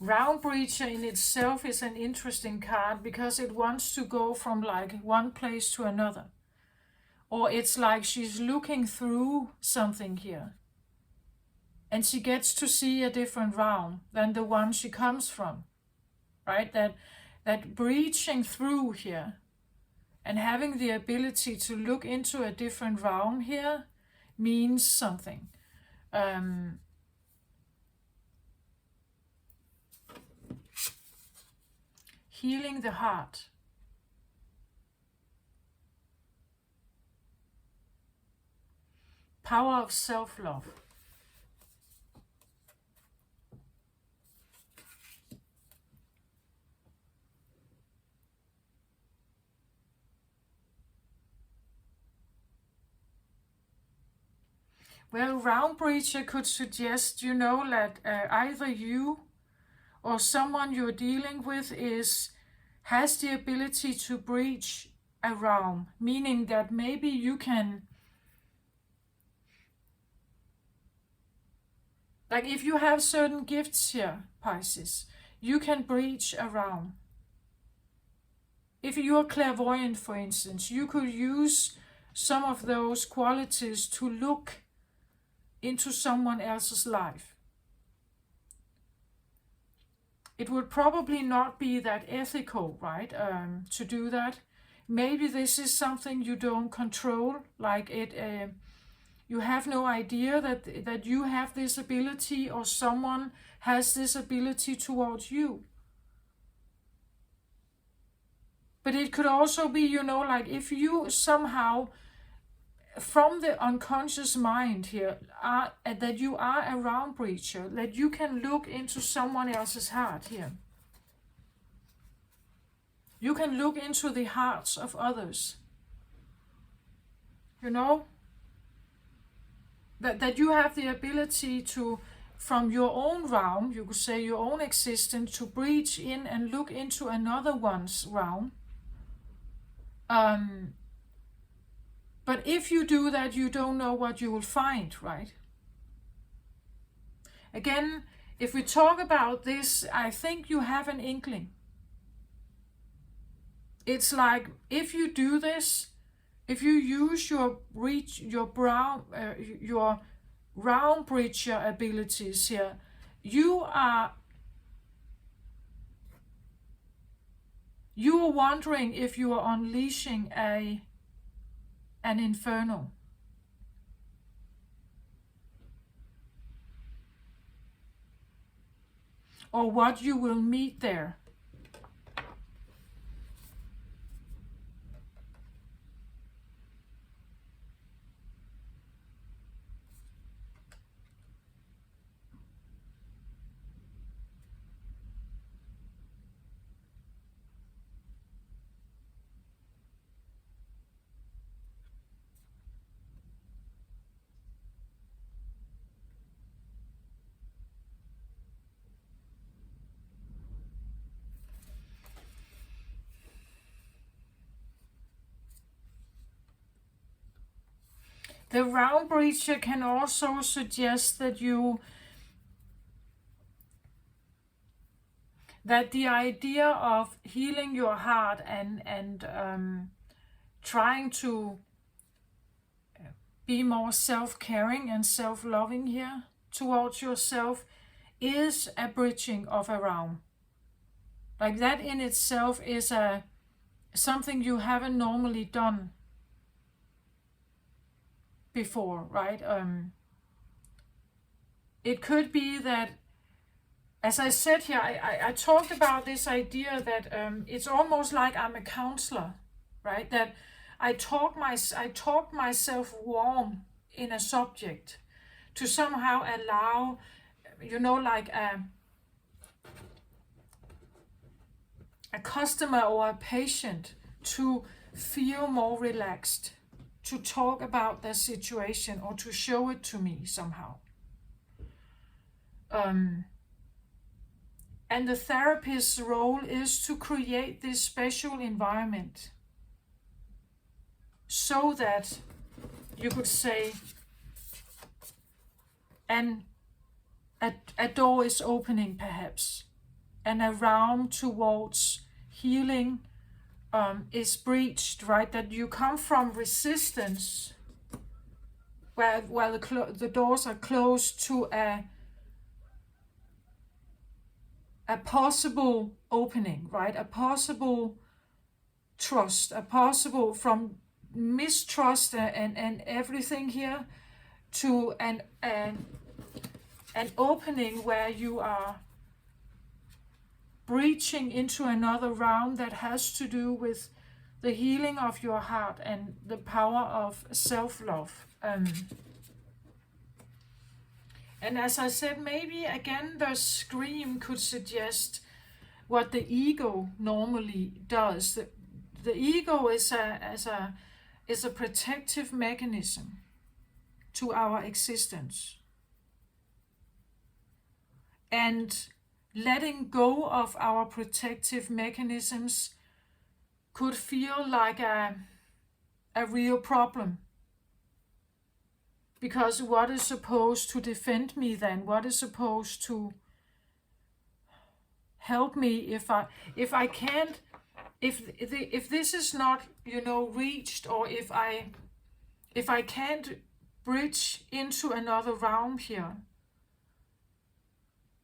Speaker 1: Round Breacher in itself is an interesting card because it wants to go from like one place to another. Or it's like she's looking through something here. And she gets to see a different realm than the one she comes from. right? That breaching through here and having the ability to look into a different realm here means something. Healing the heart. Power of self-love. Well, Realm Breacher could suggest, that either you or someone you're dealing with has the ability to breach a realm, meaning that maybe you can, like if you have certain gifts here, Pisces, you can breach a realm. If you're clairvoyant, for instance, you could use some of those qualities to look into someone else's life. It would probably not be that ethical, right, to do that. Maybe this is something you don't control, like you have no idea that you have this ability or someone has this ability towards you. But it could also be, like if you somehow, from the unconscious mind here, that you are a realm breacher, that you can look into someone else's heart here. You can look into the hearts of others. That you have the ability to, from your own realm, you could say your own existence, to breach in and look into another one's realm. But if you do that, you don't know what you will find, right? Again, if we talk about this, I think you have an inkling. It's like if you do this, if you use your realm breacher abilities here, you are wondering if you are unleashing an inferno. Or what you will meet there. The realm breacher can also suggest that the idea of healing your heart and trying to be more self-caring and self-loving here towards yourself is a bridging of a realm. Like that in itself is something you haven't normally done before, right? It could be that, as I said here, I talked about this idea that it's almost like I'm a counselor, right? That I talk myself warm in a subject to somehow allow, like a customer or a patient to feel more relaxed, to talk about their situation or to show it to me somehow. And the therapist's role is to create this special environment so that you could say, and a door is opening perhaps, and a realm towards healing is breached, right? That you come from resistance, where the doors are closed, to a a possible opening, right? A possible trust, a possible from mistrust and everything here to an opening where you are breaching into another realm that has to do with the healing of your heart and the power of self-love. And as I said, maybe again the scream could suggest what the ego normally does. The ego is a protective mechanism to our existence. And letting go of our protective mechanisms could feel like a real problem. Because what is supposed to defend me then? What is supposed to help me if I can't, if this is not, reached, or if I can't bridge into another realm here,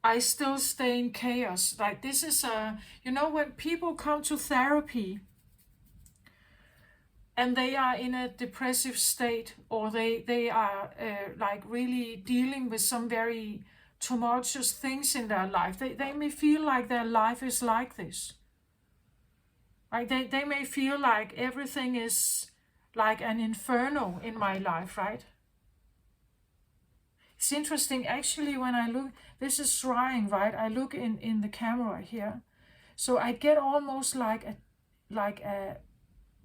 Speaker 1: I still stay in chaos. Like this is when people come to therapy and they are in a depressive state, or they are like really dealing with some very tumultuous things in their life, they may feel like their life is like this. Right? They may feel like everything is like an inferno in my life, right? It's interesting, actually, when I look, this is drying, right? I look in the camera here. So I get almost like a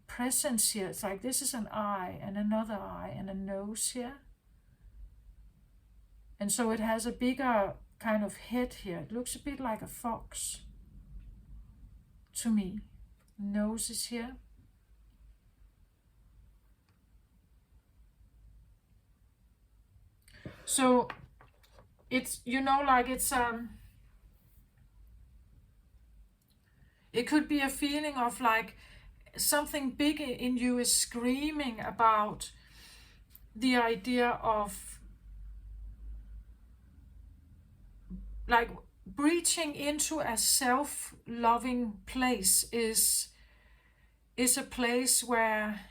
Speaker 1: presence here. It's like this is an eye and another eye and a nose here. And so it has a bigger kind of head here. It looks a bit like a fox to me. Nose is here. So it's, like it's it could be a feeling of like something big in you is screaming about the idea of like breaching into a self-loving place is a place where,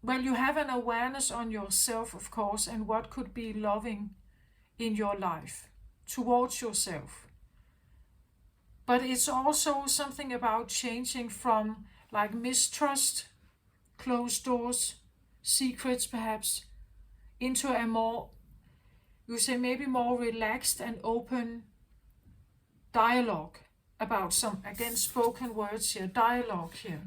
Speaker 1: well, you have an awareness on yourself, of course, and what could be loving in your life towards yourself. But it's also something about changing from like mistrust, closed doors, secrets perhaps, into a more, you say, maybe more relaxed and open dialogue about some, again, spoken words here, dialogue here.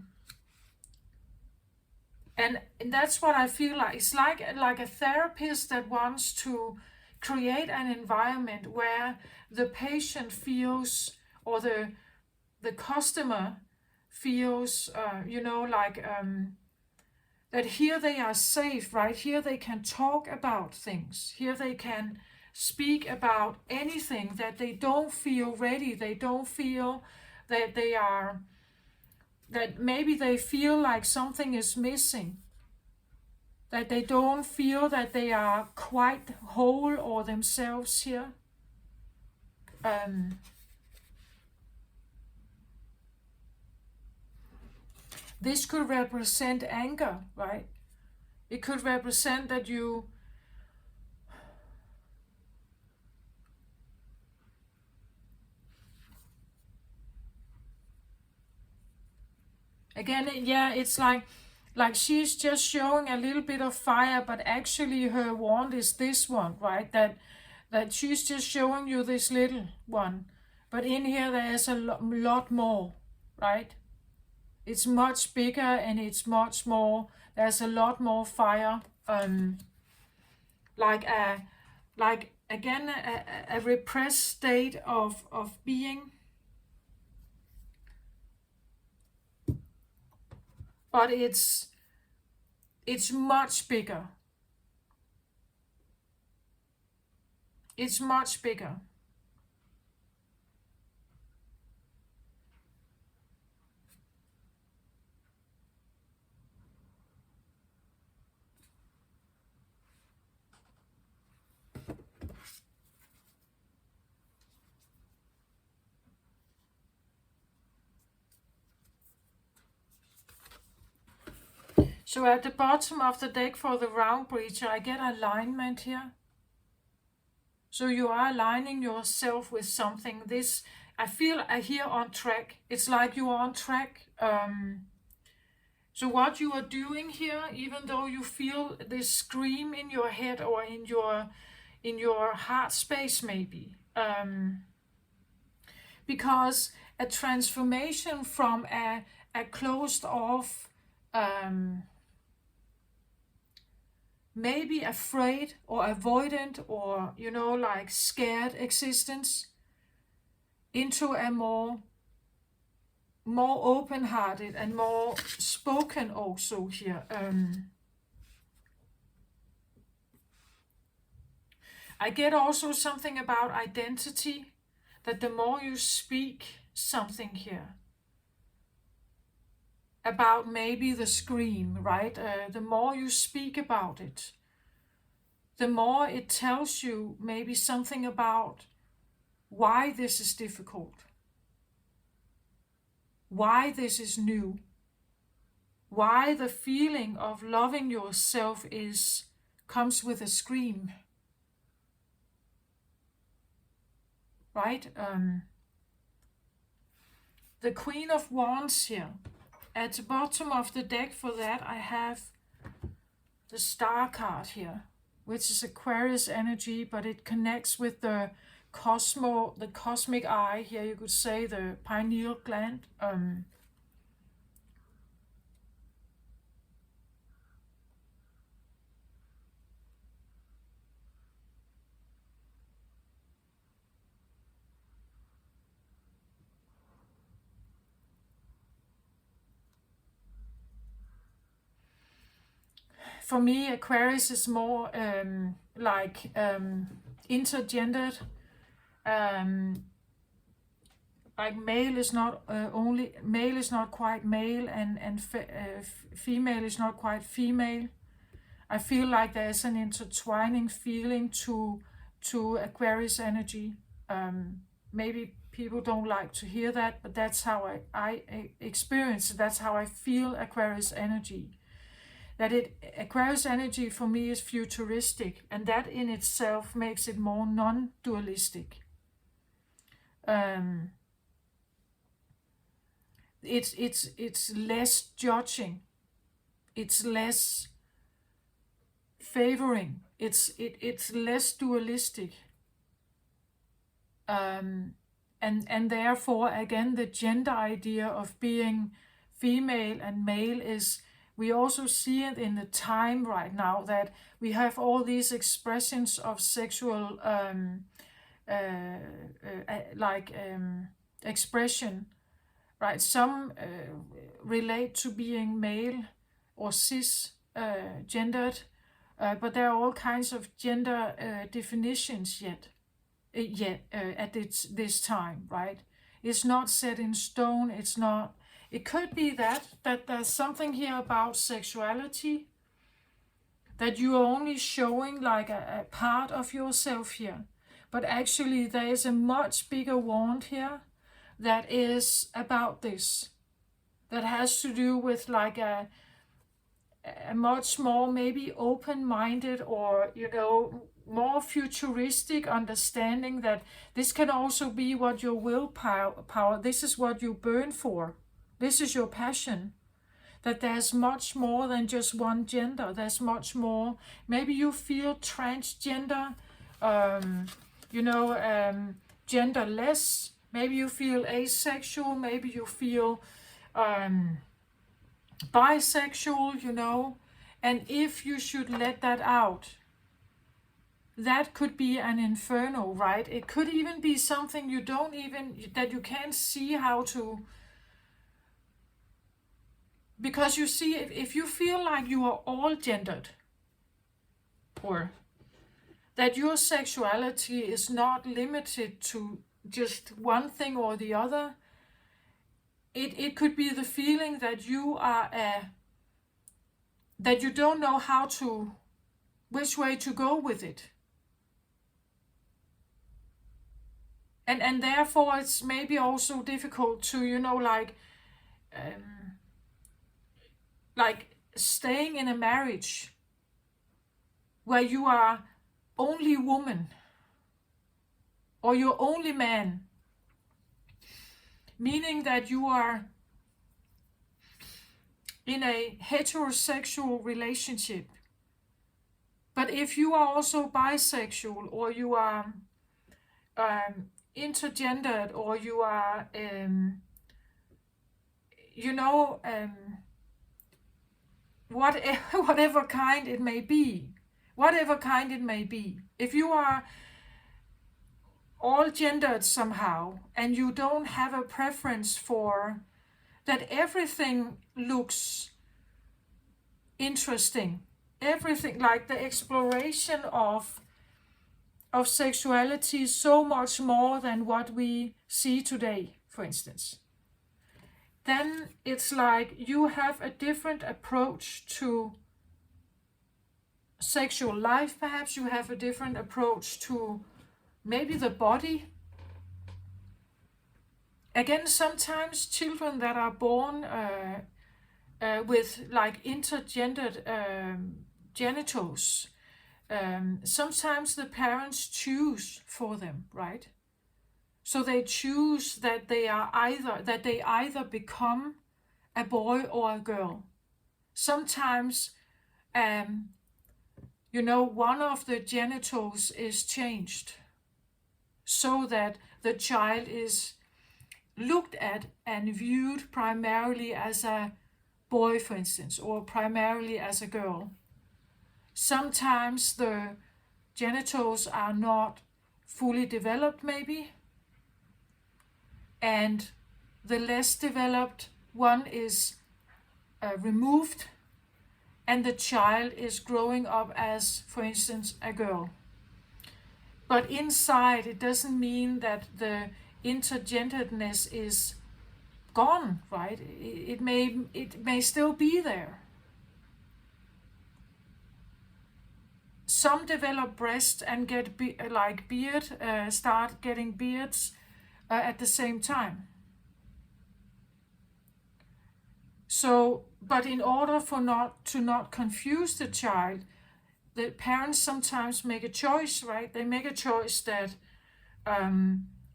Speaker 1: And that's what I feel like. It's like a therapist that wants to create an environment where the patient feels, or the customer feels, that here they are safe, right? Here they can talk about things. Here they can speak about anything, that they don't feel ready. They don't feel that they are, that maybe they feel like something is missing. That they don't feel that they are quite whole or themselves here. This could represent anger, right? It could represent that you again, yeah, it's like she's just showing a little bit of fire, but actually her wand is this one, right? That she's just showing you this little one, but in here there is a lot more, right? It's much bigger and it's much more. There's a lot more fire. Like again a repressed state of being. But it's much bigger. It's much bigger. So at the bottom of the deck for the round breacher, I get alignment here. So you are aligning yourself with something. This, I feel I hear on track. It's like you are on track. So what you are doing here, even though you feel this scream in your head or in your heart space maybe, because a transformation from a closed off, maybe afraid or avoidant or, like scared existence into a more open-hearted and more spoken also here. I get also something about identity, that the more you speak something here about maybe the scream, right? The more you speak about it, the more it tells you maybe something about why this is difficult, why this is new, why the feeling of loving yourself comes with a scream, right? The Queen of Wands here. At the bottom of the deck for that, I have the Star card here, which is Aquarius energy, but it connects with the cosmic eye here, you could say, the pineal gland. For me, Aquarius is more intergendered. Like male is not quite male, and female is not quite female. I feel like there's an intertwining feeling to Aquarius energy. Maybe people don't like to hear that, but that's how I experience it. That's how I feel Aquarius energy. Aquarius energy for me is futuristic, and that in itself makes it more non-dualistic. It's less judging, it's less favoring, it's less dualistic, and therefore again the gender idea of being female and male is, we also see it in the time right now, that we have all these expressions of sexual expression, right? Some relate to being male or cis gendered, but there are all kinds of gender definitions yet at this time, right? It's not set in stone. It's not. It could be that there's something here about sexuality, that you are only showing like a part of yourself here, but actually there is a much bigger wand here that is about this, that has to do with like a much more maybe open-minded or more futuristic understanding, that this can also be what your willpower, this is what you burn for, this is your passion, that there's much more than just one gender. There's much more. Maybe you feel transgender, genderless. Maybe you feel asexual. Maybe you feel bisexual, and if you should let that out, that could be an inferno, right? It could even be something that you can't see how to, because you see, if you feel like you are all gendered, or that your sexuality is not limited to just one thing or the other, it could be the feeling that you are that you don't know which way to go with it. And therefore it's maybe also difficult to, staying in a marriage where you are only woman or you're only man, meaning that you are in a heterosexual relationship. But if you are also bisexual, or you are intergendered, or you are, you know, whatever kind it may be, if you are all gendered somehow and you don't have a preference for that, everything looks interesting, everything, like the exploration of sexuality is so much more than what we see today, for instance, then it's like you have a different approach to sexual life. Perhaps you have a different approach to maybe the body. Again, sometimes children that are born with like intergendered genitals, sometimes the parents choose for them, right? So they choose that they either become a boy or a girl. Sometimes, one of the genitals is changed so that the child is looked at and viewed primarily as a boy, for instance, or primarily as a girl. Sometimes the genitals are not fully developed, maybe, and the less developed one is removed, and the child is growing up as, for instance, a girl. But inside, it doesn't mean that the intergenderedness is gone, right? It may still be there. Some develop breast and get start getting beards at the same time. So, but in order for not confuse the child, the parents sometimes make a choice, right? They make a choice that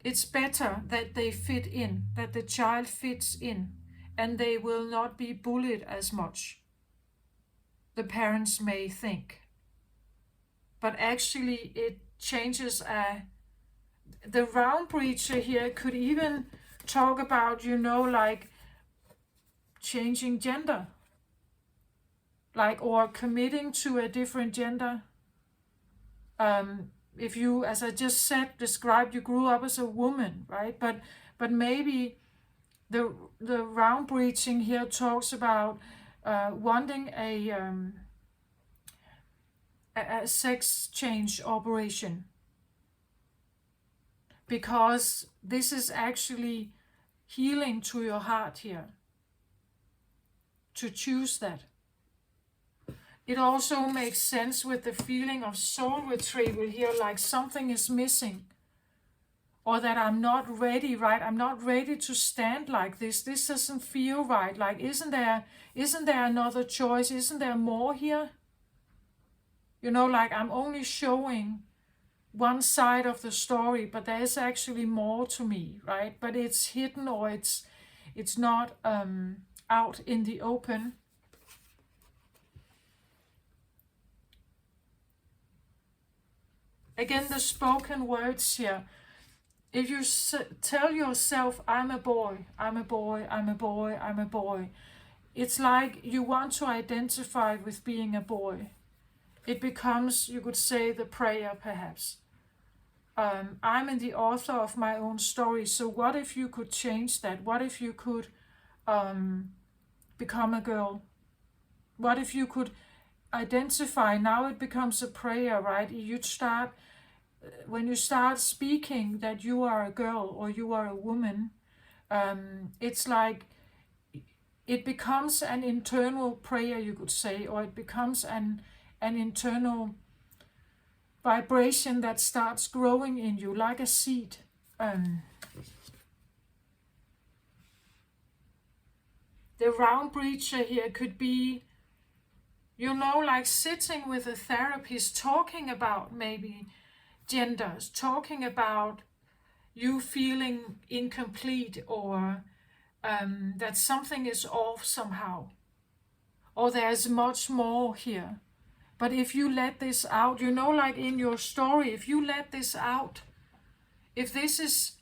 Speaker 1: it's better that they fit in, that the child fits in, and they will not be bullied as much, the parents may think. But actually it changes. The round breacher here could even talk about, like changing gender, like, or committing to a different gender. If you, as I just said, described, you grew up as a woman, right? But maybe the round breaching here talks about wanting a sex change operation, because this is actually healing to your heart here, to choose that. It also makes sense with the feeling of soul retrieval here, like something is missing, or that I'm not ready, right? I'm not ready to stand like this. This doesn't feel right. Like, isn't there another choice? Isn't there more here? Like I'm only showing one side of the story, but there is actually more to me, right? But it's hidden, or it's not out in the open. Again, the spoken words here. If you tell yourself, I'm a boy, I'm a boy, I'm a boy, I'm a boy, it's like you want to identify with being a boy. It becomes, you could say, the prayer, perhaps. I'm the author of my own story, so what if you could change that? What if you could become a girl? What if you could identify? Now it becomes a prayer, right? When you start speaking that you are a girl or you are a woman, it's like it becomes an internal prayer, you could say, or it becomes an internal vibration that starts growing in you like a seed. The round breacher here could be you know, like sitting with a therapist, talking about maybe genders, talking about you feeling incomplete, or that something is off somehow, or there's much more here. But if you let this out, you know, like in your story, if you let this out, if this is,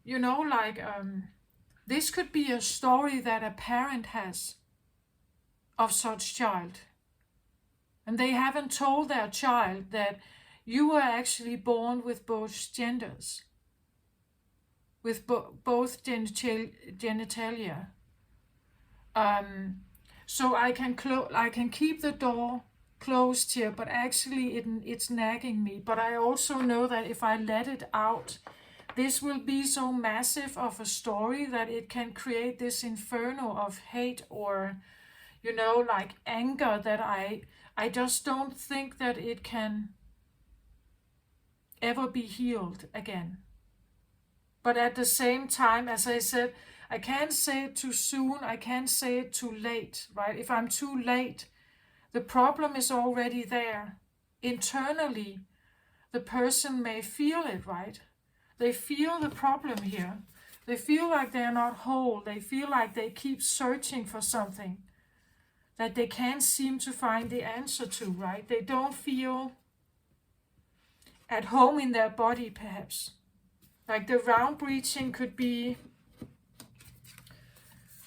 Speaker 1: you know, like this could be a story that a parent has of such child, and they haven't told their child that you were actually born with both genders, with both genitalia. So I can keep the door closed here, but actually it's nagging me. But I also know that if I let it out, this will be so massive of a story that it can create this inferno of hate, or, you know, like anger, that I just don't think that it can ever be healed again. But at the same time, as I said, I can't say it too soon, I can't say it too late, right? If I'm too late, the problem is already there. Internally, the person may feel it, right? They feel the problem here. They feel like they're not whole. They feel like they keep searching for something that they can't seem to find the answer to, right? They don't feel at home in their body, perhaps. Like the round breaching could be,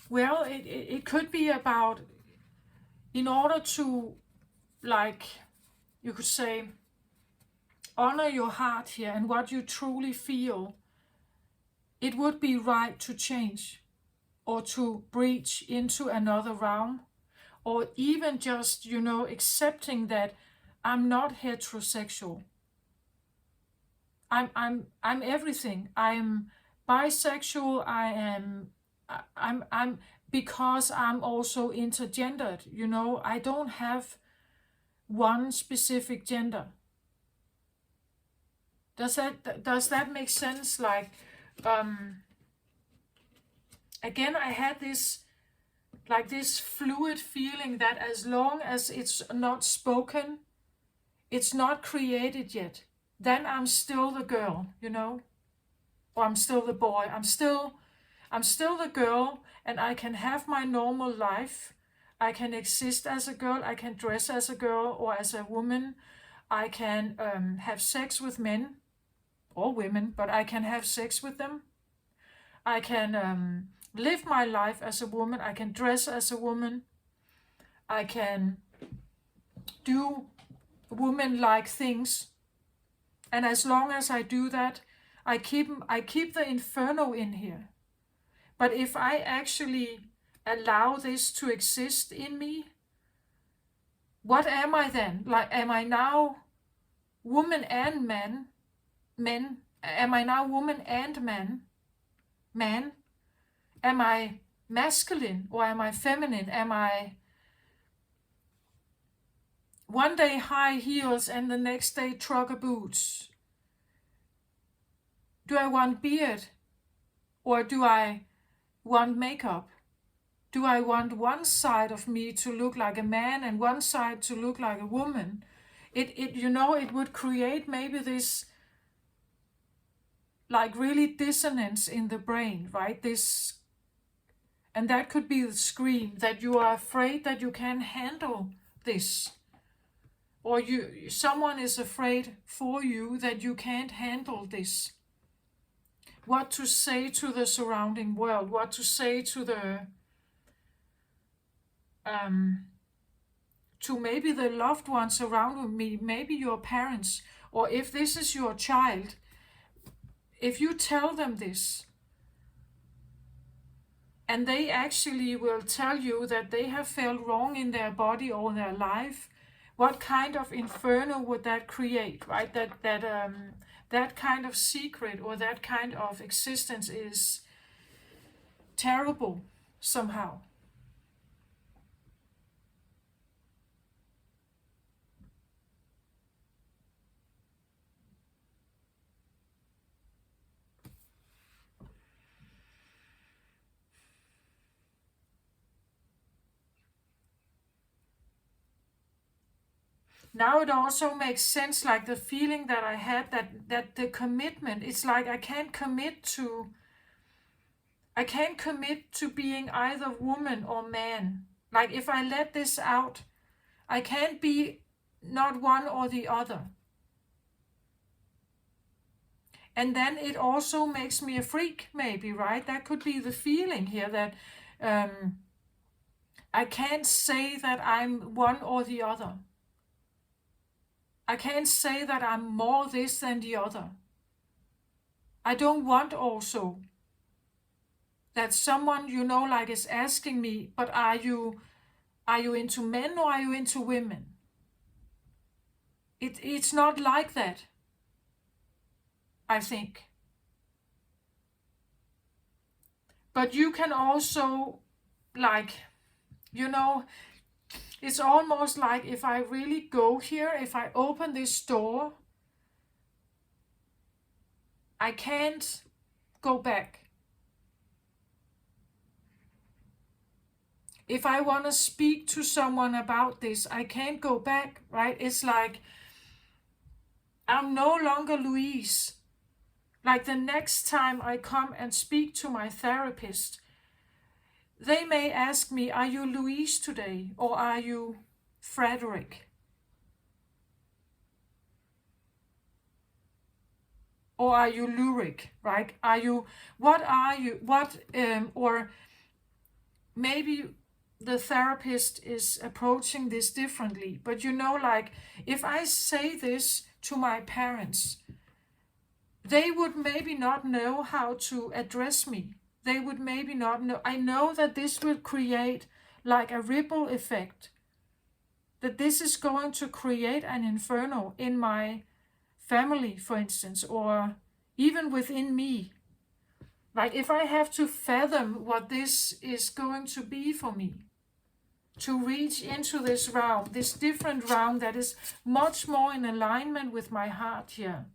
Speaker 1: well, it could be about, in order to, like, you could say, honor your heart here and what you truly feel, it would be right to change, or to breach into another realm, or even just, you know, accepting that I'm not heterosexual. I'm everything. I'm bisexual. I'm because I'm also intergendered. You know, I don't have one specific gender. Does that make sense? Like, again, I had this, like, this fluid feeling that as long as it's not spoken, it's not created yet, then I'm still the girl, you know, or I'm still the boy. I'm still the girl, and I can have my normal life. I can exist as a girl. I can dress as a girl or as a woman. I can have sex with men or women, but I can have sex with them. I can live my life as a woman. I can dress as a woman. I can do woman-like things. And as long as I do that, I keep the inferno in here. But if I actually allow this to exist in me, what am I then? Like, am I now woman and man? Men? Am I now woman and man? Man? Am I masculine or am I feminine? Am I one day high heels and the next day trucker boots? Do I want beard or do I want makeup? Do I want one side of me to look like a man and one side to look like a woman? It would create maybe this, like, really dissonance in the brain, right? And that could be the scream, that you are afraid that you can't handle this, or someone is afraid for you that you can't handle this. What to say to the surrounding world? What to say to maybe the loved ones around me, maybe your parents, or if this is your child, if you tell them this, and they actually will tell you that they have felt wrong in their body or their life, what kind of inferno would that create, right? That kind of secret or that kind of existence is terrible somehow. Now it also makes sense, like the feeling that I had, that the commitment, it's like I can't commit to being either woman or man. Like if I let this out, I can't be not one or the other. And then it also makes me a freak, maybe, right? That could be the feeling here, that I can't say that I'm one or the other. I can't say that I'm more this than the other. I don't want also that someone, like is asking me, but are you into men or are you into women? It's not like that, I think. But you can also, like, it's almost like if I really go here, if I open this door, I can't go back. If I want to speak to someone about this, I can't go back, right? It's like I'm no longer Louise. Like the next time I come and speak to my therapist, they may ask me, are you Louise today or are you Frederick? Or are you Lurik, right? What are you, or maybe the therapist is approaching this differently. But like if I say this to my parents, they would maybe not know how to address me. They would maybe not know. I know that this will create like a ripple effect, that this is going to create an inferno in my family, for instance, or even within me. Like if I have to fathom what this is going to be for me, to reach into this realm, this different realm that is much more in alignment with my heart here.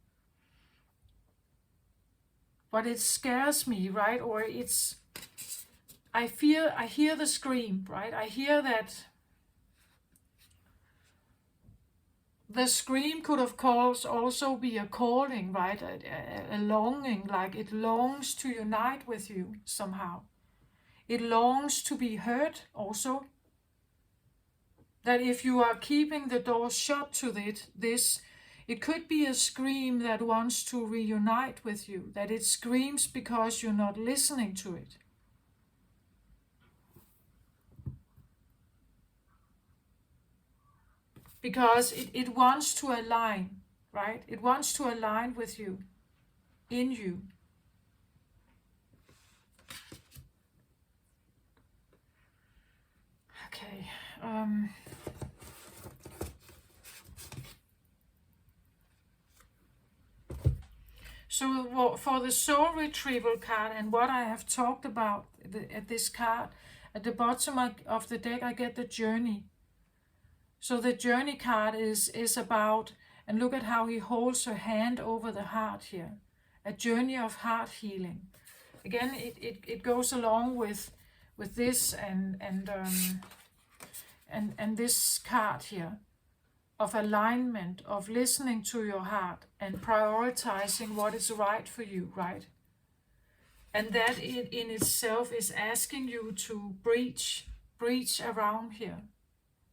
Speaker 1: But it scares me, right? Or I hear the scream, right? I hear that. The scream could, of course, also be a calling, right? A longing, like it longs to unite with you somehow. It longs to be heard also. That if you are keeping the door shut to it could be a scream that wants to reunite with you. That it screams because you're not listening to it. Because it wants to align, right? It wants to align with you, in you. Okay. So for the soul retrieval card and what I have talked about at this card, at the bottom of the deck, I get the journey. So the journey card is about, and look at how he holds her hand over the heart here. A journey of heart healing. Again, it goes along with this and this card here of alignment, of listening to your heart and prioritizing what is right for you, right? And that in itself is asking you to breach around here.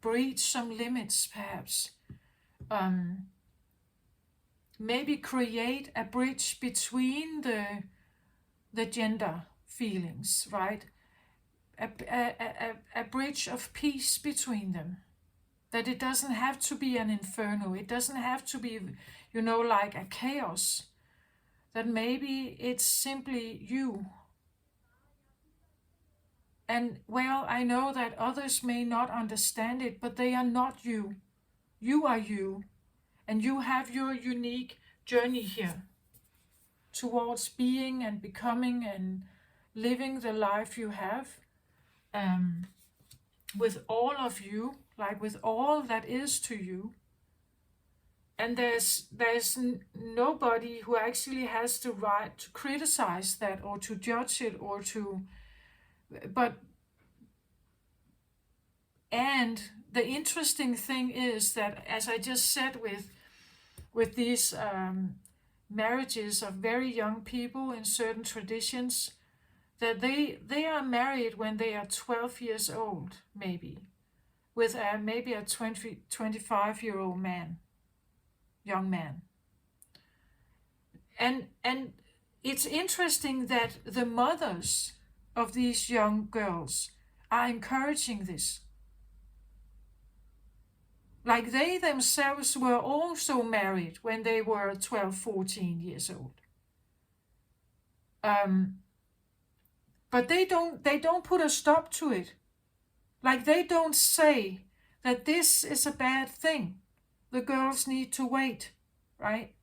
Speaker 1: Breach some limits, perhaps. Maybe create a bridge between the gender feelings, right? A bridge of peace between them. That it doesn't have to be an inferno. It doesn't have to be, like a chaos. That maybe it's simply you. And well, I know that others may not understand it, but they are not you. You are you. And you have your unique journey here towards being and becoming and living the life you have, with all of you, like with all that is to you. And there's nobody who actually has the right to criticize that or to judge it or to, and the interesting thing is that, as I just said, with these marriages of very young people in certain traditions, that they are married when they are 12 years old, maybe, with maybe a 25-year-old man, young man. And it's interesting that the mothers of these young girls are encouraging this. Like they themselves were also married when they were 12, 14 years old. But they don't put a stop to it. Like they don't say that this is a bad thing. The girls need to wait, right?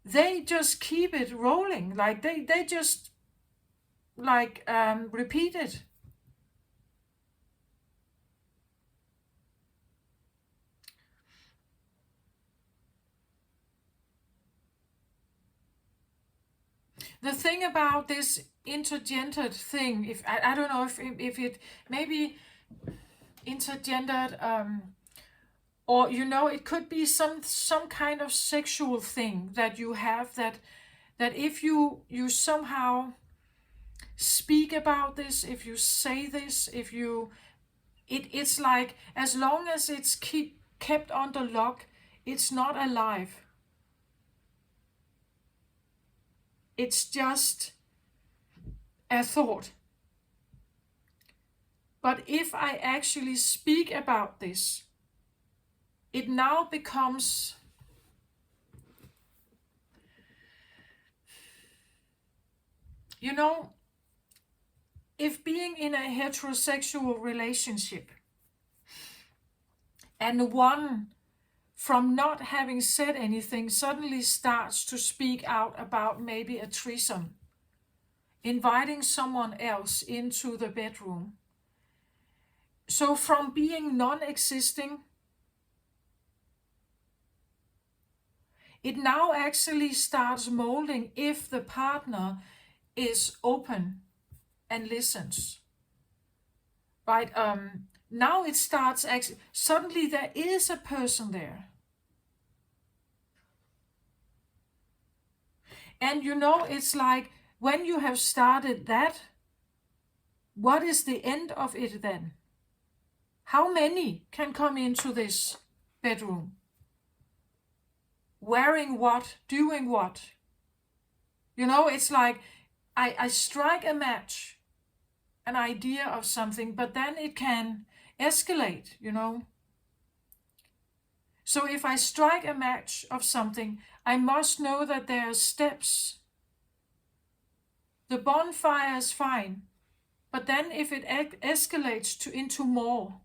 Speaker 1: They just keep it rolling. Like they just repeat it. The thing about this intergendered thing, if I don't know if it maybe intergendered, or it could be some kind of sexual thing that you have, that if you somehow speak about this, if you say this, if you it's like, as long as it's kept under lock, it's not alive. It's just a thought. But if I actually speak about this, it now becomes, if being in a heterosexual relationship and one, from not having said anything, suddenly starts to speak out about maybe a threesome, inviting someone else into the bedroom. So from being non-existing, it now actually starts molding if the partner is open and listens. Right? Now it starts actually, suddenly there is a person there. And it's like, when you have started that, what is the end of it then? How many can come into this bedroom? Wearing what? Doing what? It's like, I strike a match, an idea of something, but then it can escalate, So if I strike a match of something, I must know that there are steps. The bonfire is fine, but then if it escalates into more,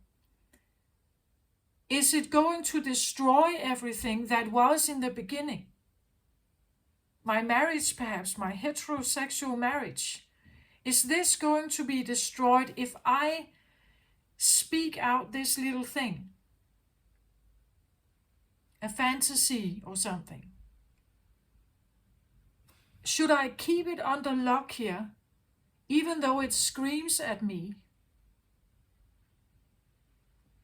Speaker 1: is it going to destroy everything that was in the beginning? My marriage, perhaps, my heterosexual marriage. Is this going to be destroyed if I speak out this little thing? A fantasy or something. Should I keep it under lock here, even though it screams at me?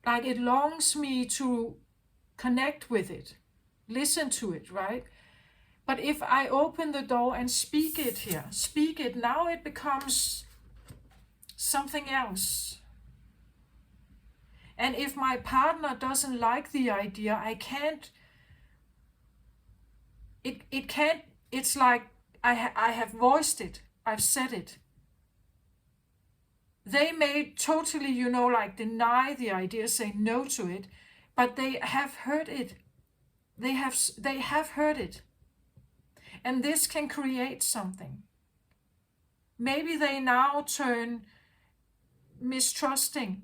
Speaker 1: Like it longs me to connect with it, listen to it, right? But if I open the door and speak it, now it becomes something else. And if my partner doesn't like the idea, I can't, it can't, it's like I have voiced it, I've said it. They may totally, deny the idea, say no to it, but they have heard it. They have heard it. And this can create something. Maybe they now turn mistrusting.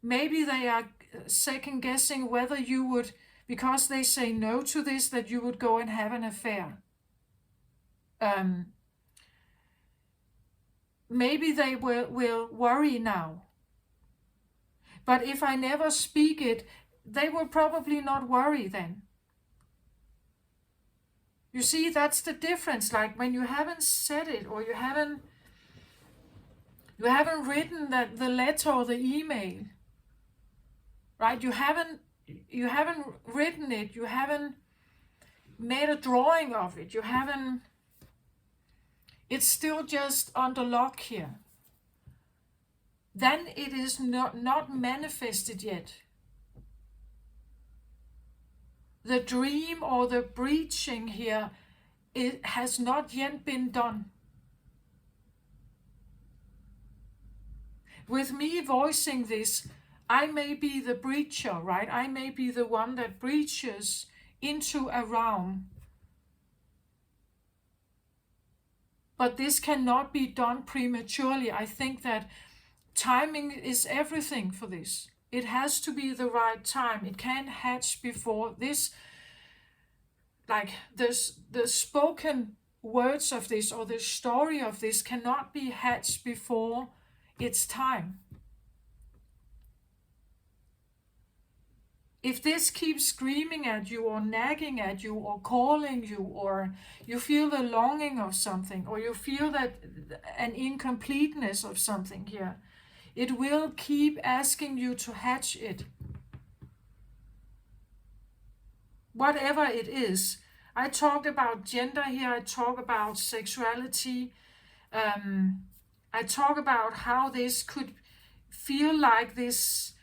Speaker 1: Maybe they are second guessing whether you would, because they say no to this, that you would go and have an affair. Maybe they will worry now. But if I never speak it, they will probably not worry then. You see, that's the difference. Like when you haven't said it, or you haven't You haven't written the letter or the email, right? You haven't written it. You haven't made a drawing of it. You haven't. It's still just under lock here. Then it is not manifested yet. The dream or the breaching here, it has not yet been done. With me voicing this, I may be the breacher, right? I may be the one that breaches into a realm. But this cannot be done prematurely. I think that timing is everything for this. It has to be the right time. It can't hatch before this. Like the spoken words of this or the story of this cannot be hatched before its time. If this keeps screaming at you or nagging at you or calling you, or you feel the longing of something, or you feel that an incompleteness of something here, it will keep asking you to hatch it. Whatever it is. I talked about gender here, I talk about sexuality, I talk about how this could feel like this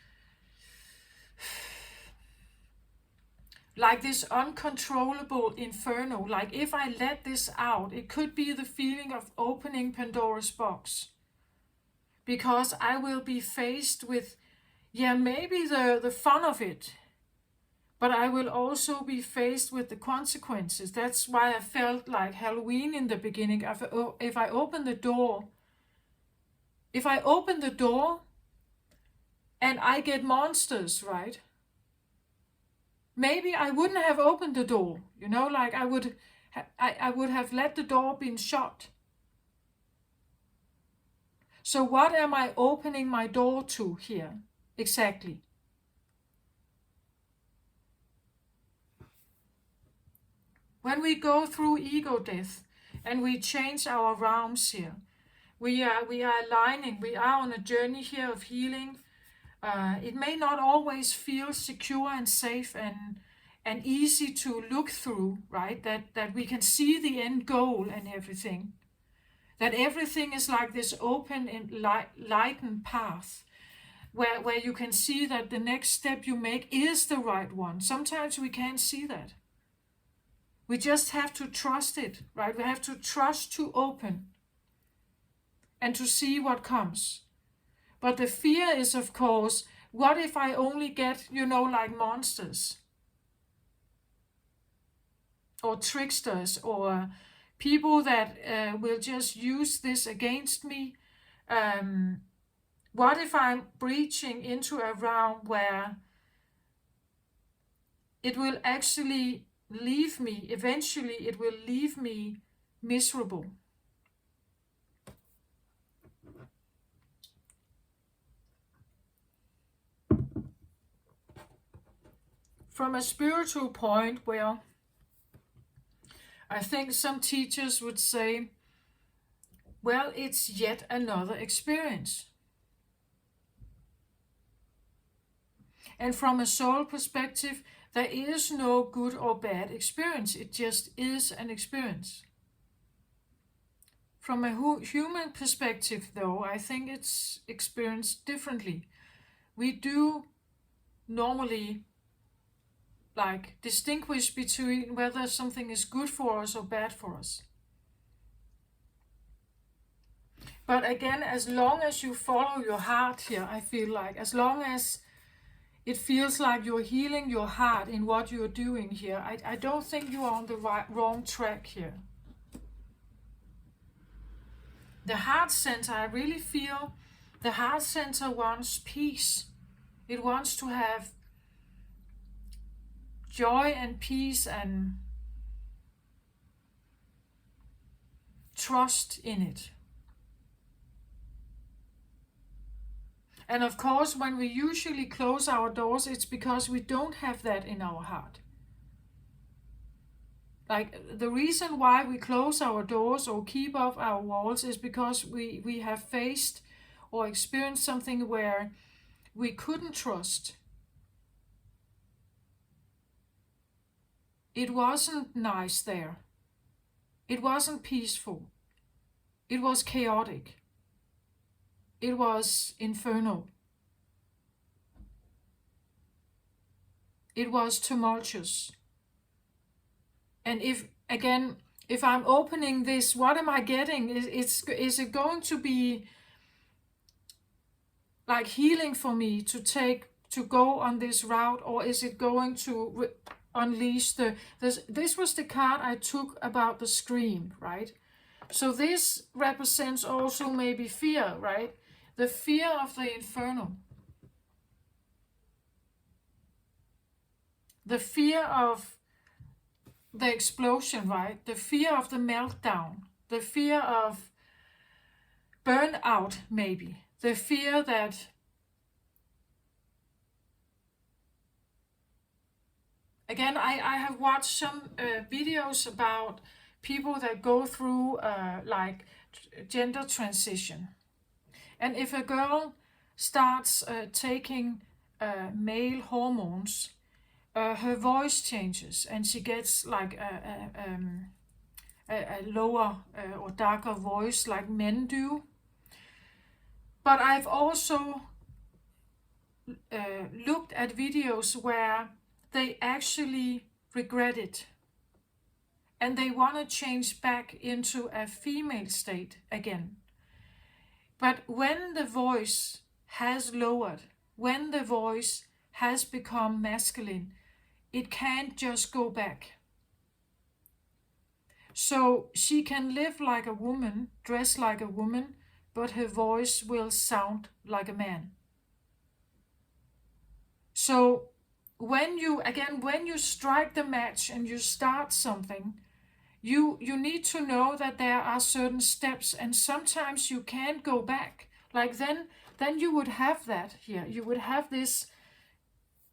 Speaker 1: uncontrollable inferno. Like if I let this out, it could be the feeling of opening Pandora's box. Because I will be faced with, maybe the fun of it, but I will also be faced with the consequences. That's why I felt like Halloween in the beginning. If I open the door and I get monsters, right? Maybe I wouldn't have opened the door, like I would have let the door been shut. So what am I opening my door to here exactly? When we go through ego death and we change our realms here, we are aligning, we are on a journey here of healing. It may not always feel secure and safe and easy to look through, right? That we can see the end goal and everything. That everything is like this open and lightened path where you can see that the next step you make is the right one. Sometimes we can't see that. We just have to trust it, right? We have to trust to open and to see what comes. But the fear is, of course, what if I only get, like monsters? Or tricksters, or people that will just use this against me? What if I'm breaching into a realm where it will actually leave me, eventually it will leave me miserable? From a spiritual point, well, I think some teachers would say, well, it's yet another experience. And from a soul perspective, there is no good or bad experience. It just is an experience. From a human perspective, though, I think it's experienced differently. We do normally distinguish between whether something is good for us or bad for us. But again, as long as you follow your heart here, I feel like, as long as it feels like you're healing your heart in what you're doing here, I don't think you are on the wrong track here. The heart center, I really feel the heart center wants peace. It wants to have joy and peace and trust in it. And of course, when we usually close our doors, it's because we don't have that in our heart. Like, the reason why we close our doors or keep off our walls is because we have faced or experienced something where we couldn't trust, it wasn't nice there. It wasn't peaceful. It was chaotic. It was infernal. It was tumultuous. And if I'm opening this, what am I getting? Is it going to be like healing for me to go on this route, or is it going to unleash this was the card I took about the scream, right? So this represents also maybe fear, right? The fear of the inferno. The fear of the explosion, right? The fear of the meltdown. The fear of burnout, maybe. The fear that, again, I have watched some videos about people that go through like gender transition. And if a girl starts taking male hormones, her voice changes and she gets like a lower or darker voice like men do. But I've also looked at videos where they actually regret it and they want to change back into a female state again. But when the voice has lowered, when the voice has become masculine, it can't just go back. So she can live like a woman, dress like a woman, but her voice will sound like a man. So when you strike the match and you start something, you need to know that there are certain steps, and sometimes you can't go back. Like then you would have that here. You would have this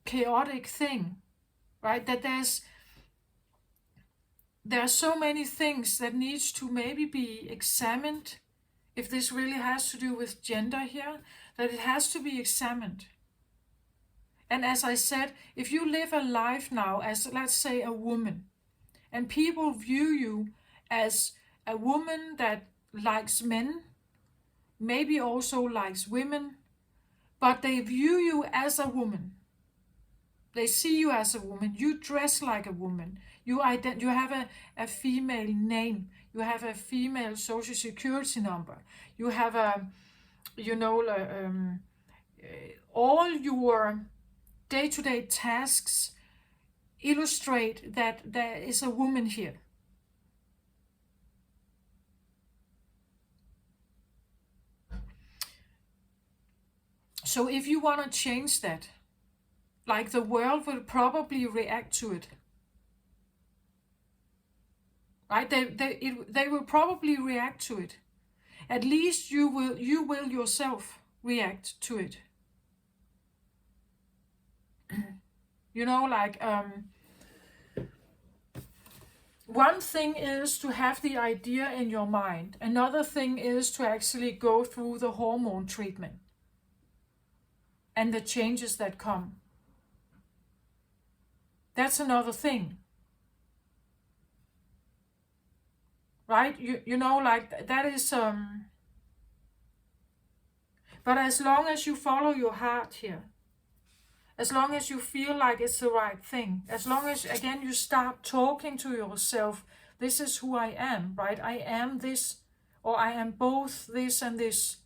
Speaker 1: chaotic thing, right? That there are so many things that needs to maybe be examined. If this really has to do with gender here, that it has to be examined. And as I said, if you live a life now as, let's say, a woman, and people view you as a woman that likes men, maybe also likes women, but they view you as a woman. They see you as a woman. You dress like a woman. You have a female name. You have a female social security number. You have all your day-to-day tasks illustrate that there is a woman here. So if you want to change that, like the world will probably react to it. Right? They will probably react to it. At least you will yourself react to it. One thing is to have the idea in your mind. Another thing is to actually go through the hormone treatment and the changes that come. That's another thing. Right? That is but as long as you follow your heart here, as long as you feel like it's the right thing, as long as, again, you start talking to yourself, this is who I am, right? I am this, or I am both this and this.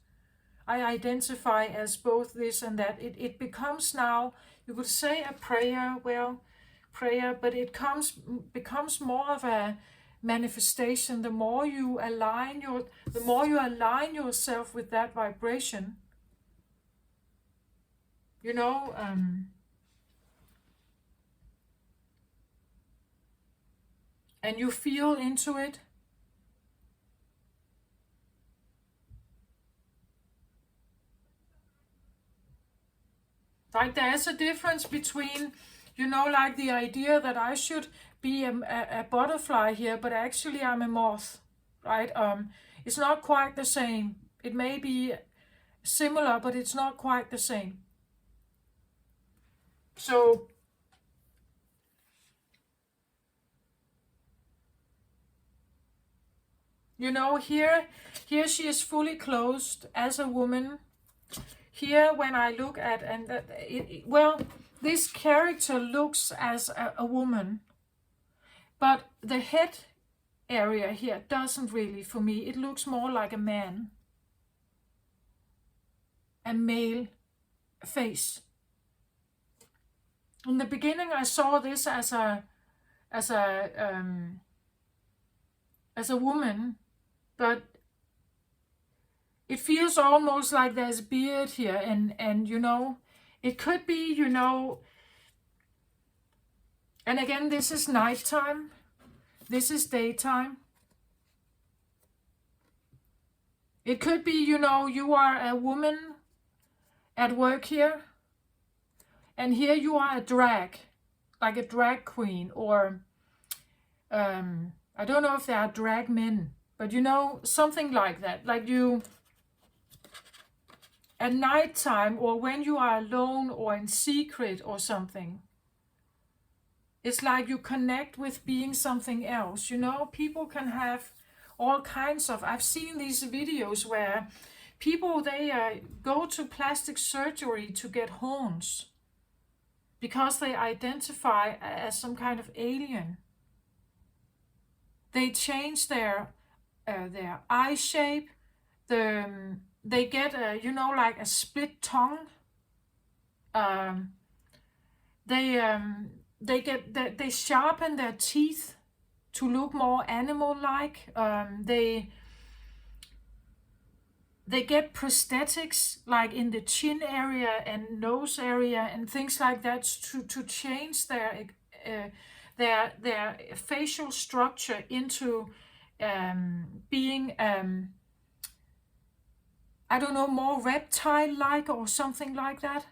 Speaker 1: I identify as both this and that. It becomes now, you could say a prayer, but it becomes more of a manifestation. The more you align yourself with that vibration, and you feel into it, like there's a difference between, like the idea that I should be a butterfly here, but actually I'm a moth, right? It's not quite the same. It may be similar, but it's not quite the same. So you know, here she is fully clothed as a woman. Here, when I look at, and well, this character looks as a woman, but the head area here doesn't really, for me. It looks more like a man, a male face. In the beginning, I saw this as a as a as a woman, but it feels almost like there's beard here, and you know, it could be, you know, and again, this is nighttime, this is daytime. It could be, you know, you are a woman at work here, and here you are a drag, like a drag queen, or I don't know if they are drag men, but you know, something like that. Like you, at nighttime, or when you are alone or in secret or something, it's like you connect with being something else. You know, people can have all kinds of, I've seen these videos where people, they go to plastic surgery to get horns because they identify as some kind of alien. They change their eye shape. They get a, you know, like a split tongue. They sharpen their teeth to look more animal-like. They get prosthetics like in the chin area and nose area and things like that to change their facial structure into being I don't know, more reptile-like or something like that.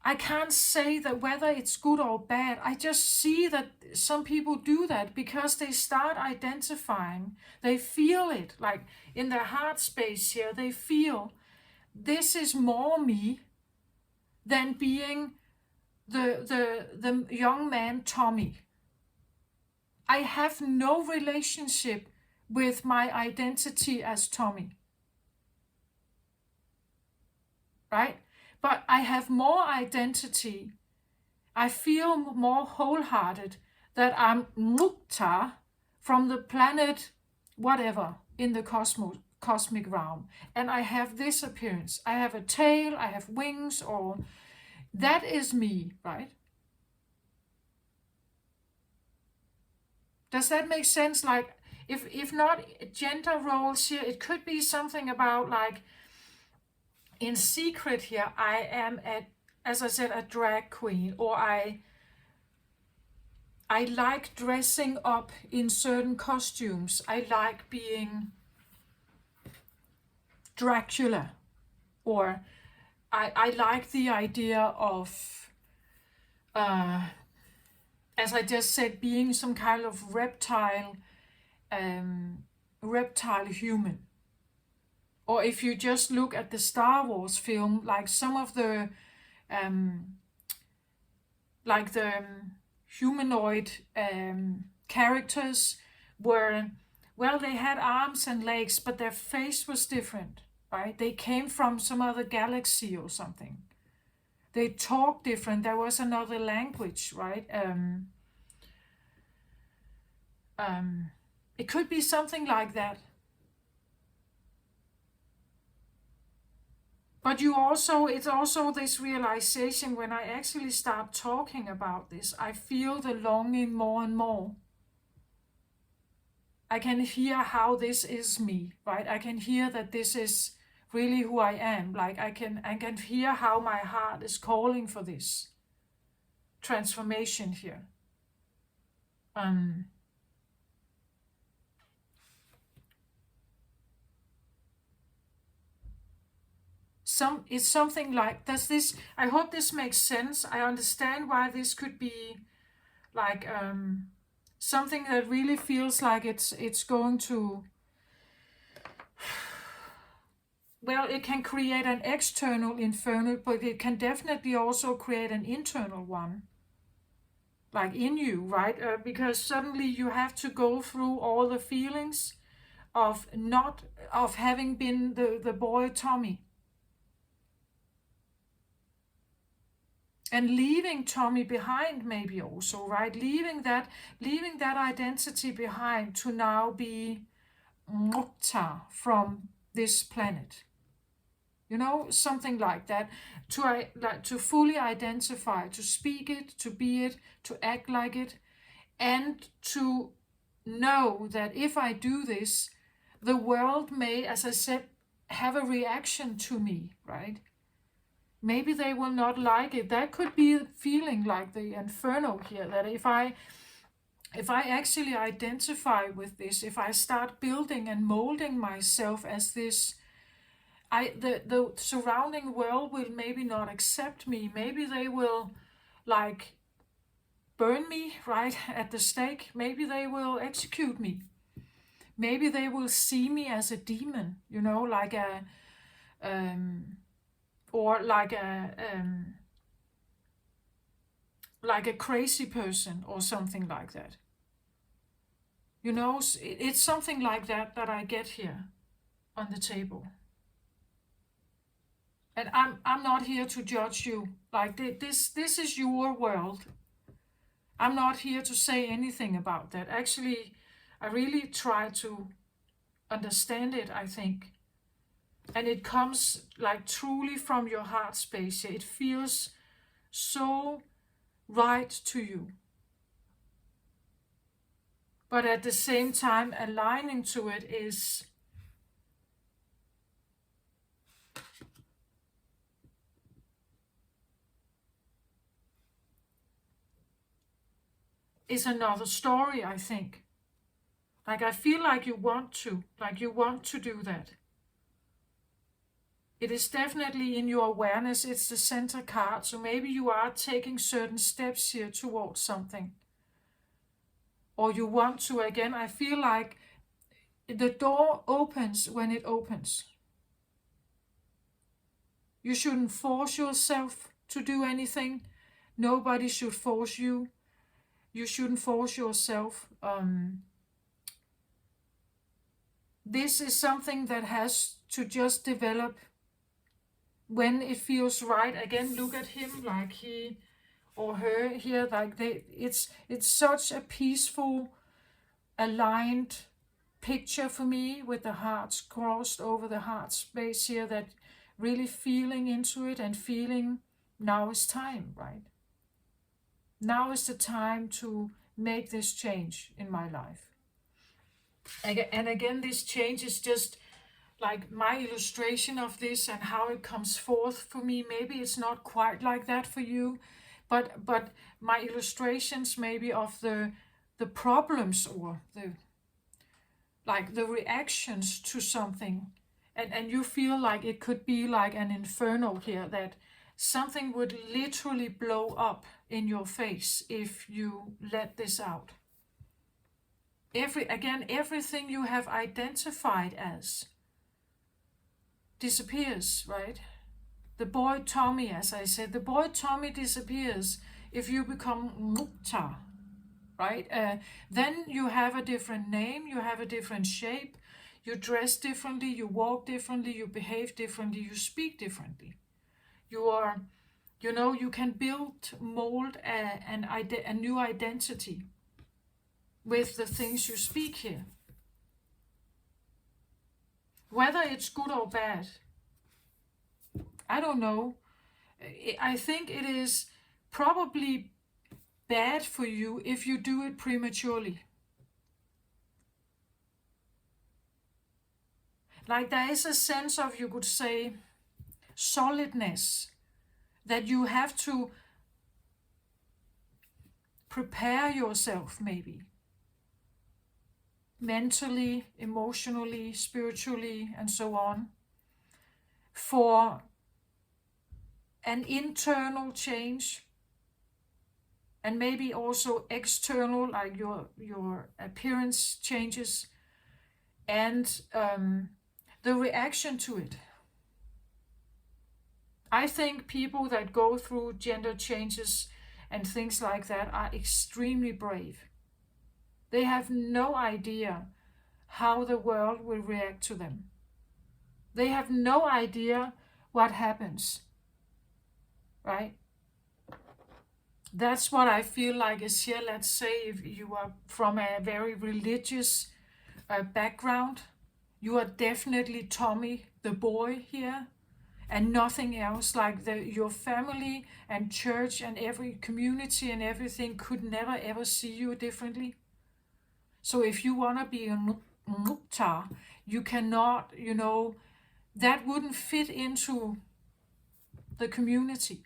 Speaker 1: I can't say that whether it's good or bad. I just see that some people do that because they start identifying. They feel it, like in their heart space here. They feel this is more me than being the young man Tommy. I have no relationship with my identity as Tommy. Right? But I have more identity. I feel more wholehearted that I'm Mukta from the planet whatever in the cosmic realm. And I have this appearance. I have a tail, I have wings, or that is me, right? Does that make sense? Like, if not gender roles here, it could be something about like, in secret here, I am, as I said, a drag queen, or I like dressing up in certain costumes. I like being Dracula, or I like the idea of, as I just said, being some kind of reptile human. Or if you just look at the Star Wars film, like some of the humanoid characters were, well, they had arms and legs, but their face was different, right? They came from some other galaxy or something. They talked different. There was another language, right? It could be something like that. But it's also this realization when I actually start talking about this, I feel the longing more and more. I can hear how this is me, right? I can hear that this is really who I am. Like I can hear how my heart is calling for this transformation here. It's something like, I hope this makes sense. I understand why this could be like something that really feels like it's going to well, it can create an external inferno, but it can definitely also create an internal one, like in you, right? Because suddenly you have to go through all the feelings of not of having been the boy Tommy, and leaving Tommy behind, maybe also, right? Leaving that identity behind to now be Mukta from this planet. Something like that. To fully identify, to speak it, to be it, to act like it, and to know that if I do this, the world may, as I said, have a reaction to me, right? Maybe they will not like it. That could be feeling like the inferno here, that if I actually identify with this, if I start building and molding myself as this, the surrounding world will maybe not accept me. Maybe they will like burn me right at the stake. Maybe they will execute me. Maybe they will see me as a demon, like a or like a crazy person or something like that. It's something like that I get here on the table. And I'm not here to judge you. Like this is your world. I'm not here to say anything about that. Actually, I really try to understand it, I think. And it comes like truly from your heart space. It feels so right to you. But at the same time, aligning to it is another story, I think. Like I feel like you want to do that. It is definitely in your awareness, it's the center card, so maybe you are taking certain steps here towards something. Or you want to, again, I feel like the door opens when it opens. You shouldn't force yourself to do anything. Nobody should force you. You shouldn't force yourself. This is something that has to just develop when it feels right. Again, look at him, like he or her here, like it's such a peaceful, aligned picture for me, with the hearts crossed over the heart space here, that really feeling into it and feeling now is time, right? Now is the time to make this change in my life. And again, this change is just like my illustration of this and how it comes forth for me. Maybe it's not quite like that for you, but my illustrations maybe of the problems or the reactions to something, and you feel like it could be like an inferno here, that something would literally blow up in your face if you let this out. Everything you have identified as disappears, right? The boy Tommy, as I said, the boy Tommy disappears if you become Mukta, right? Then you have a different name, you have a different shape, you dress differently, you walk differently, you behave differently, you speak differently. You are, you can mold a new identity with the things you speak here. Whether it's good or bad, I don't know. I think it is probably bad for you if you do it prematurely. Like there is a sense of, you could say, solidness, that you have to prepare yourself, maybe mentally, emotionally, spiritually, and so on, for an internal change, and maybe also external, like your appearance changes, and the reaction to it. I think people that go through gender changes and things like that are extremely brave. They have no idea how the world will react to them. They have no idea what happens, right? That's what I feel like is here. Let's say if you are from a very religious background, you are definitely Tommy the boy here and nothing else. Like your family and church and every community and everything could never ever see you differently. So if you want to be a Mukta, you cannot, that wouldn't fit into the community.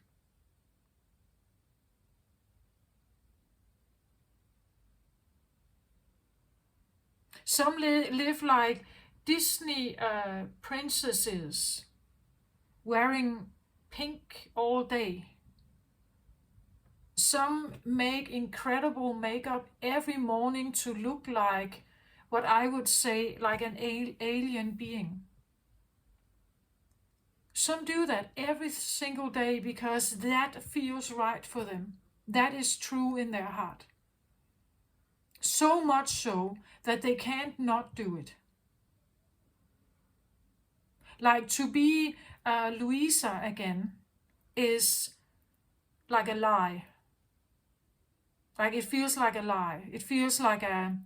Speaker 1: Some live like Disney princesses wearing pink all day. Some make incredible makeup every morning to look like what I would say like an alien being. Some do that every single day because that feels right for them. That is true in their heart. So much so that they can't not do it. Like to be Louisa again is like a lie. Like it feels like a lie. It feels like a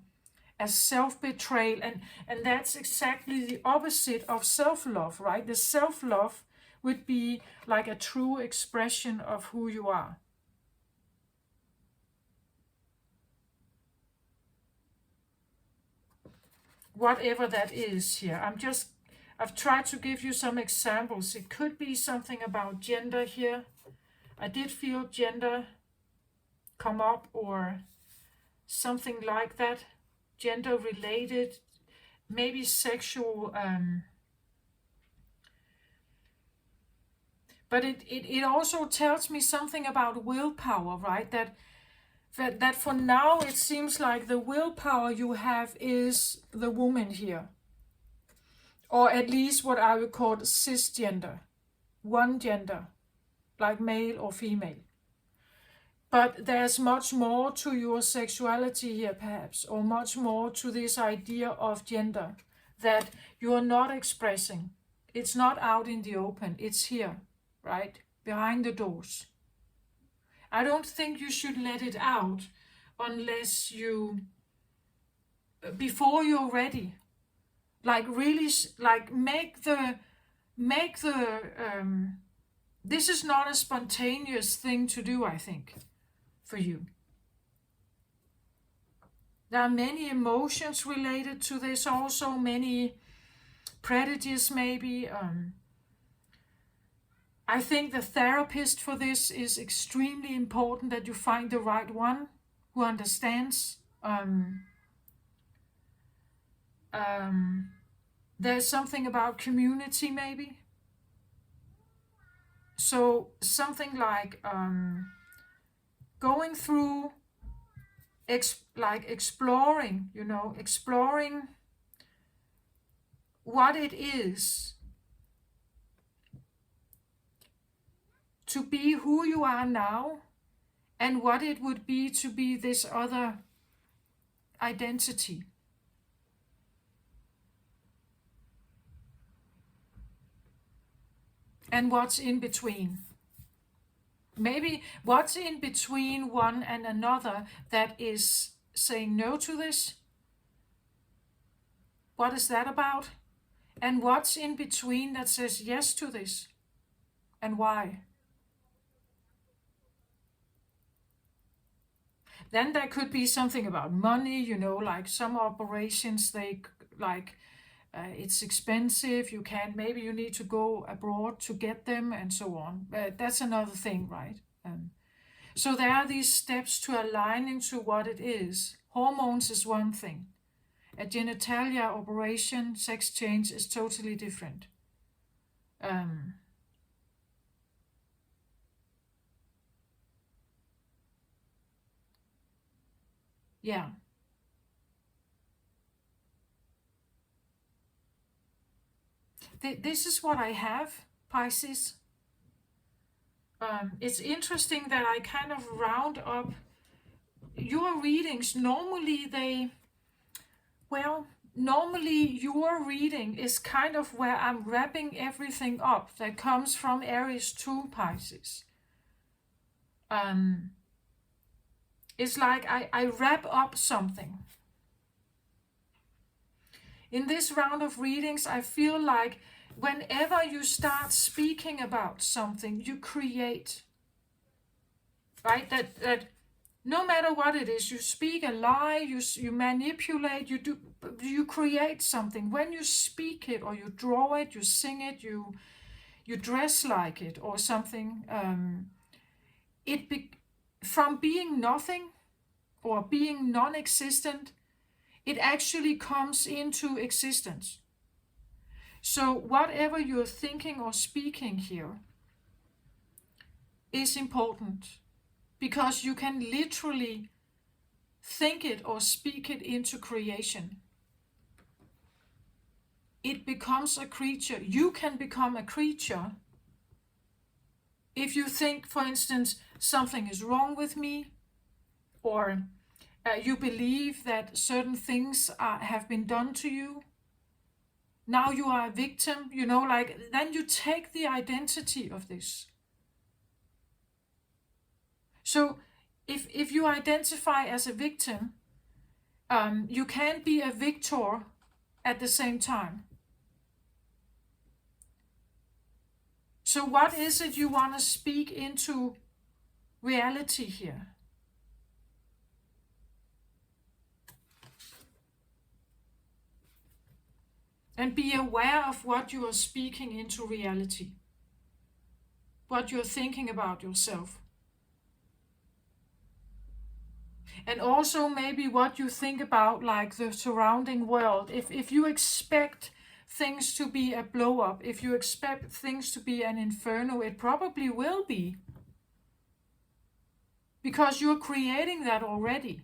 Speaker 1: self-betrayal, and that's exactly the opposite of self-love, right? The self-love would be like a true expression of who you are. Whatever that is here. I've tried to give you some examples. It could be something about gender here. I did feel gender come up or something like that. Gender related, maybe sexual, but it also tells me something about willpower, right? That for now it seems like the willpower you have is the woman here, or at least what I would call cisgender, one gender, like male or female. But there's much more to your sexuality here, perhaps, or much more to this idea of gender that you're not expressing. It's not out in the open, it's here, right? Behind the doors. I don't think you should let it out unless before you're ready. Like really, like make the, this is not a spontaneous thing to do, I think, for you. There are many emotions related to this, also many prejudices, maybe. I think the therapist for this is extremely important that you find the right one who understands. Um, there's something about community, maybe. So something like going through, like exploring, exploring what it is to be who you are now and what it would be to be this other identity. And what's in between. Maybe what's in between one and another that is saying no to this? What is that about? And what's in between that says yes to this? And why? Then there could be something about money, like some operations, they like it's expensive, maybe you need to go abroad to get them and so on. That's another thing, right? So there are these steps to aligning to what it is. Hormones is one thing. A genitalia operation, sex change is totally different. Um, yeah, this is what I have, Pisces. It's interesting that I kind of round up your readings. Normally your reading is kind of where I'm wrapping everything up that comes from Aries to Pisces. It's like I wrap up something. In this round of readings, I feel like whenever you start speaking about something, you create, right? That no matter what it is, you speak a lie, you manipulate, you create something. When you speak it, or you draw it, you sing it, you dress like it, or something. From being nothing or being non-existent, it actually comes into existence. So whatever you're thinking or speaking here is important, because you can literally think it or speak it into creation. It becomes a creature. You can become a creature if you think, for instance, something is wrong with me, or you believe that certain things have been done to you. Now you are a victim, then you take the identity of this. So if you identify as a victim, you can't be a victor at the same time. So what is it you want to speak into reality here? And be aware of what you are speaking into reality, what you're thinking about yourself. And also maybe what you think about, like, the surrounding world. If you expect things to be a blow up, if you expect things to be an inferno, it probably will be. Because you're creating that already.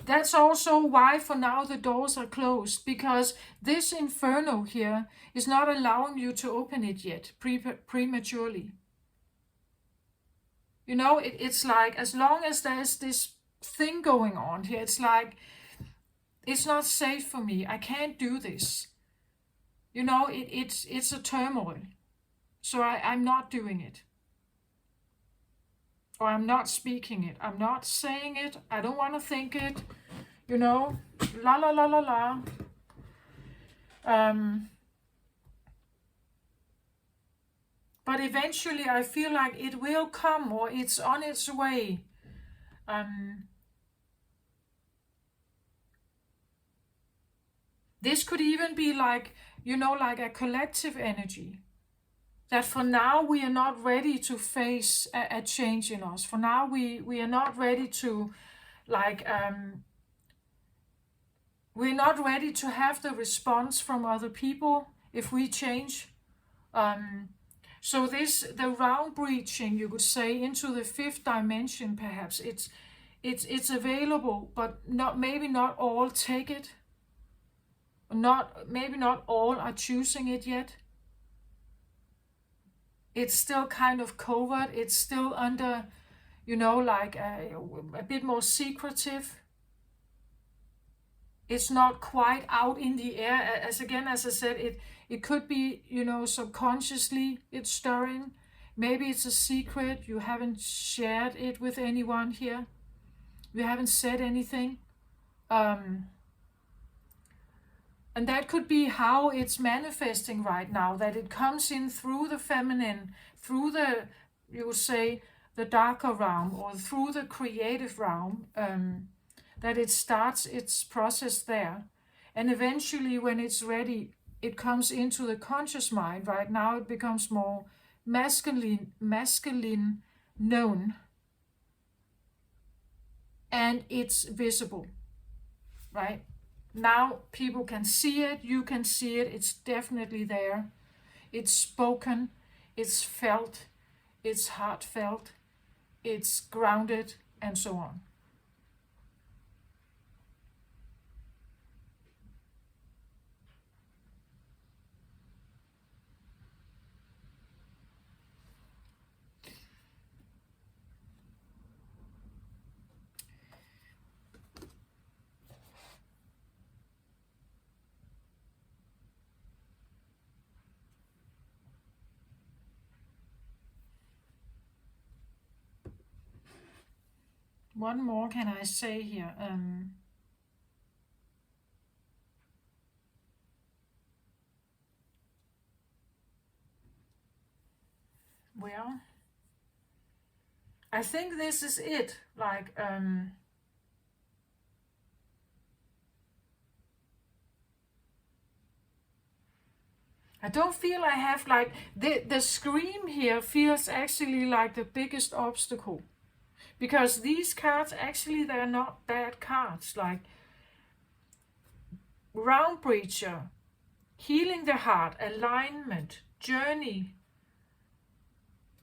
Speaker 1: That's also why for now the doors are closed, because this inferno here is not allowing you to open it yet, prematurely. It's like, as long as there's this thing going on here, it's like, it's not safe for me. I can't do this. It's a turmoil. So I'm not doing it. Or I'm not speaking it. I'm not saying it. I don't want to think it. La la la la la. But eventually I feel like it will come, or it's on its way. This could even be like, like a collective energy. That for now we are not ready to face a change in us. For now we are not ready to, like, we're not ready to have the response from other people if we change. So the round breaching, you could say, into the fifth dimension, perhaps it's available, but maybe not all take it. Maybe not all are choosing it yet. It's still kind of covert. It's still under, like a bit more secretive. It's not quite out in the air. As I said, it could be, subconsciously it's stirring. Maybe it's a secret. You haven't shared it with anyone here. You haven't said anything. And that could be how it's manifesting right now, that it comes in through the feminine, through the, you would say, the darker realm, or through the creative realm, that it starts its process there. And eventually, when it's ready, it comes into the conscious mind. Right now it becomes more masculine known, and it's visible, right? Now people can see it, you can see it, it's definitely there. It's spoken, it's felt, it's heartfelt, it's grounded, and so on. One more can I say here? Well, I think this is it. Like, I don't feel I have like the scream here feels actually like the biggest obstacle, because these cards actually they're not bad cards. Like Round Breacher, Healing the Heart, Alignment, Journey,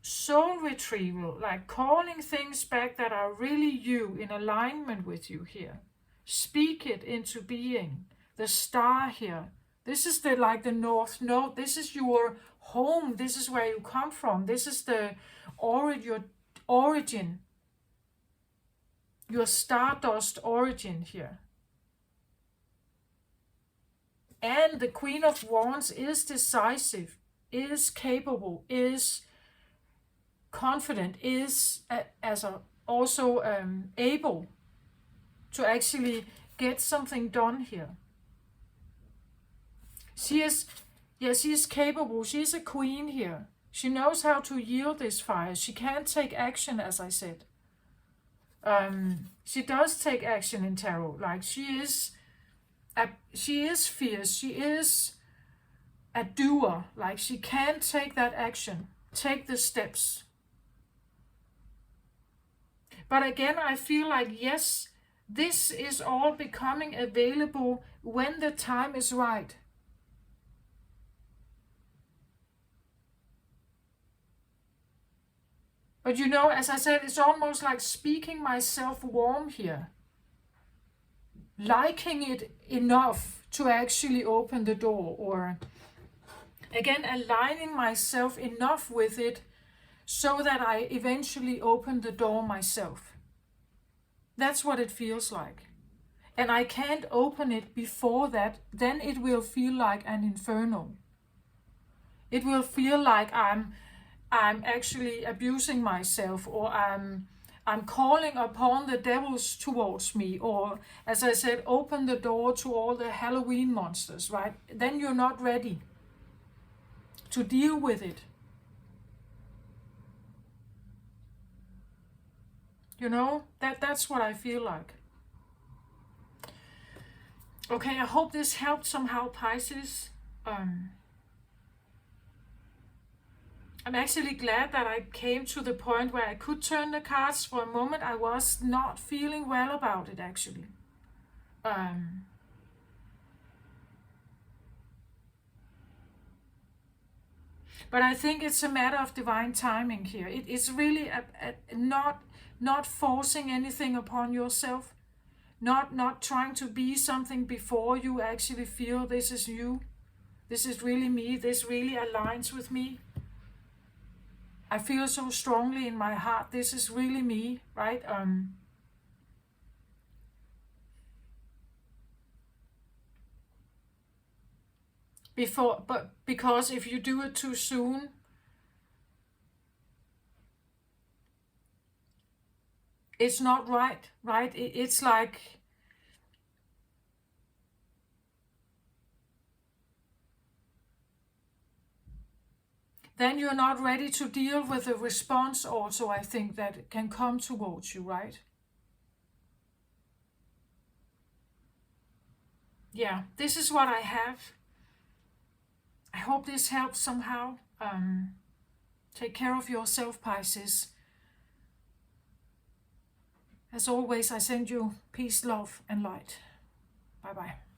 Speaker 1: Soul Retrieval, like calling things back that are really you, in alignment with you here. Speak it into being. The Star here. This is the like the North Node. This is your home. This is where you come from. This is the your origin. Your stardust origin here. And the Queen of Wands is decisive, is capable, is confident, is also able to actually get something done here. She is capable. She is a queen here. She knows how to yield this fire. She can take action, as I said. She does take action in tarot. Like she is fierce. She is a doer. Like she can take that action, take the steps. But again, I feel like, yes, this is all becoming available when the time is right. But you know, as I said, it's almost like speaking myself warm here. Liking it enough to actually open the door, or again, aligning myself enough with it so that I eventually open the door myself. That's what it feels like. And I can't open it before that, then it will feel like an inferno. It will feel like I'm actually abusing myself, or I'm calling upon the devils towards me, or as I said, open the door to all the Halloween monsters, right? Then you're not ready to deal with it. You know, that's what I feel like. Okay, I hope this helped somehow, Pisces. I'm actually glad that I came to the point where I could turn the cards. For a moment, I was not feeling well about it, actually. But I think it's a matter of divine timing here. It's really not forcing anything upon yourself, not trying to be something before you actually feel this is you. This is really me. This really aligns with me. I feel so strongly in my heart, this is really me, right? Because if you do it too soon, it's not right? It's like, then you're not ready to deal with the response also, I think, that can come towards you, right? Yeah, this is what I have. I hope this helps somehow. Take care of yourself, Pisces. As always, I send you peace, love, and light. Bye-bye.